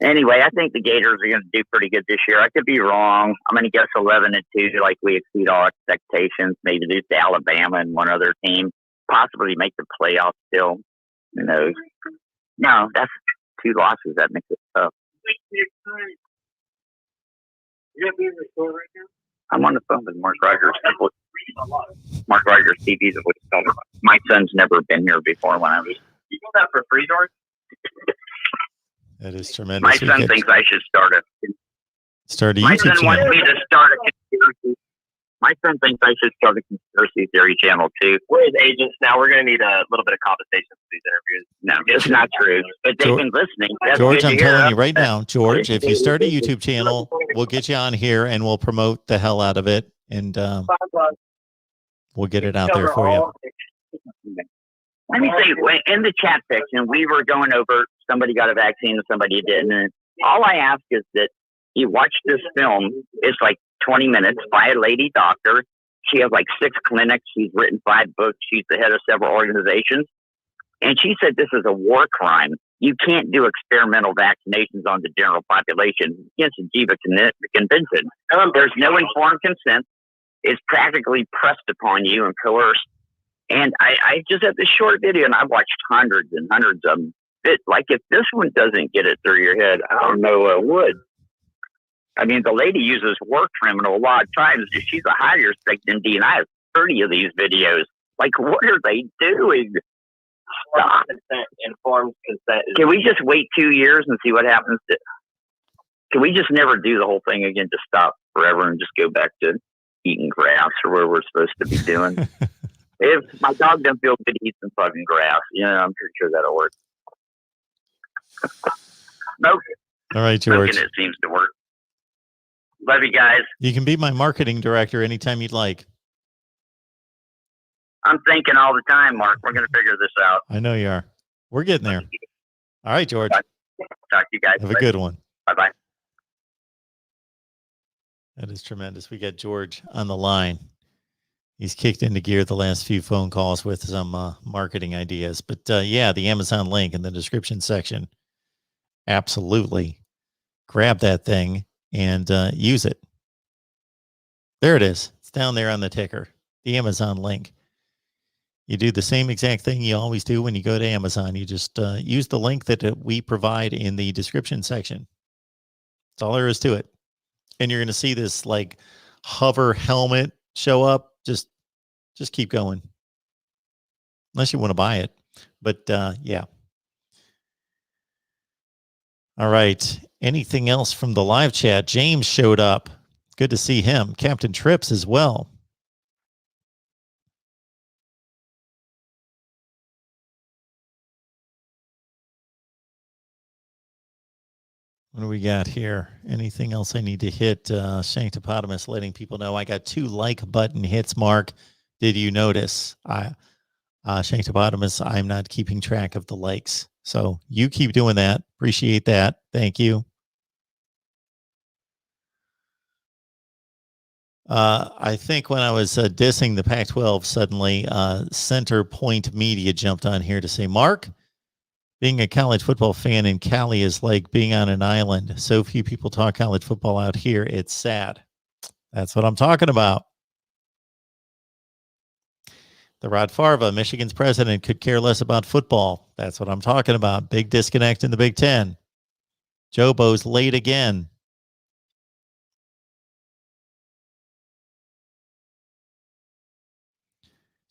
Anyway, I think the Gators are going to do pretty good this year. I could be wrong. I'm going to guess 11-2, like we exceed all expectations. Maybe lose to Alabama and one other team. Possibly make the playoffs still. Who knows? No, that's 2 losses. That makes it tough. I'm on the phone with Mark Rogers. Mark Rogers TV is what it's called. My son's never been here before when I was. You got that for free, George? That is tremendous. My son thinks I should start a YouTube channel. My son wants me to start a conspiracy. My son thinks I should start a conspiracy theory channel too. We're his agents now. We're going to need a little bit of compensation for these interviews. No, it's not true. But they've been listening. That's George, good to I'm hear. telling you right now, George, if you start a YouTube channel, we'll get you on here and we'll promote the hell out of it, and we'll get it out there for you. Let me say, in the chat section, we were going over somebody got a vaccine and somebody didn't. And all I ask is that you watch this film. It's like 20 minutes by a lady doctor. She has like 6 clinics. She's written 5 books. She's the head of several organizations. And she said this is a war crime. You can't do experimental vaccinations on the general population against the Geneva Convention. There's no informed consent. It's practically pressed upon you and coerced. And I just had this short video, and I watched hundreds and hundreds of them. Like, if this one doesn't get it through your head, I don't know what would. I mean, the lady uses war criminal a lot of times. She's a higher stake than D, and I have 30 of these videos. Like, what are they doing? Stop. Informed consent. Can we just wait 2 years and see what happens? Can we just never do the whole thing again? Just stop forever and just go back to eating grass or where we're supposed to be doing? If my dog doesn't feel good, eat some fucking grass. You know, I'm pretty sure that'll work. Nope. All right, George. It seems to work. Love you guys. You can be my marketing director anytime you'd like. I'm thinking all the time, Mark. We're going to figure this out. I know you are. We're getting there. All right, George. Bye. Talk to you guys. Have a good one. Bye-bye. That is tremendous. We got George on the line. He's kicked into gear the last few phone calls with some marketing ideas. But yeah, the Amazon link in the description section. Absolutely. Grab that thing and use it. There it is. It's down there on the ticker. The Amazon link. You do the same exact thing you always do when you go to Amazon. You just use the link that we provide in the description section. That's all there is to it. And you're going to see this like hover helmet show up. Just keep going. Unless you want to buy it. But yeah. All right. Anything else from the live chat? James showed up. Good to see him. Captain Trips as well. What do we got here? Anything else I need to hit? Sanctopotamus letting people know I got 2 like button hits, Mark. Did you notice? Sanctopotamus, I'm not keeping track of the likes. So you keep doing that. Appreciate that. Thank you. I think when I was dissing the Pac-12, suddenly Center Point Media jumped on here to say, Mark, being a college football fan in Cali is like being on an island. So few people talk college football out here. It's sad. That's what I'm talking about. The Rod Farva, Michigan's president, could care less about football. That's what I'm talking about. Big disconnect in the Big Ten. Jobo's late again.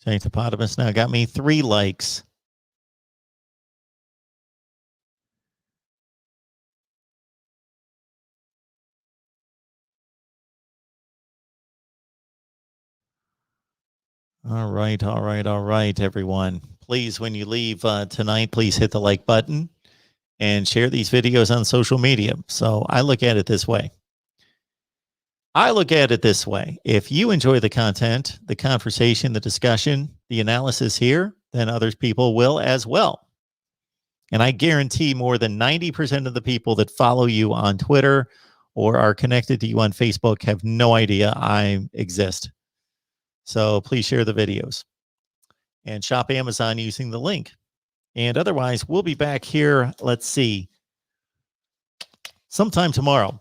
Sanctopotamus now got me 3 likes. All right, everyone. please, when you leave tonight, please hit the like button and share these videos on social media. So I look at it this way. If you enjoy the content, the conversation, the discussion, the analysis here, then other people will as well. And I guarantee more than 90% of the people that follow you on Twitter or are connected to you on Facebook have no idea I exist. So please share the videos and shop Amazon using the link. And otherwise, we'll be back here, let's see, sometime tomorrow.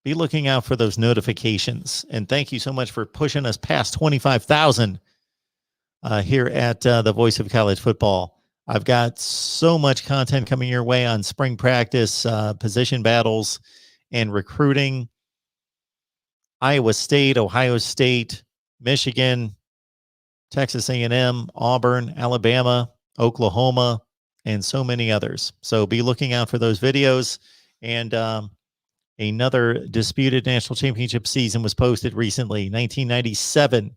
Be looking out for those notifications. And thank you so much for pushing us past 25,000 here at the Voice of College Football. I've got so much content coming your way on spring practice, position battles, and recruiting. Iowa State, Ohio State, Michigan, Texas A&M, Auburn, Alabama, Oklahoma, and so many others. So be looking out for those videos. And another disputed national championship season was posted recently, 1997.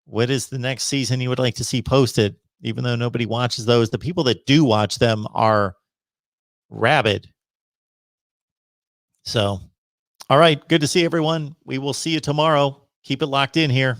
What is the next season you would like to see posted? Even though nobody watches those, the people that do watch them are rabid. So, all right, good to see everyone. We will see you tomorrow. Keep it locked in here.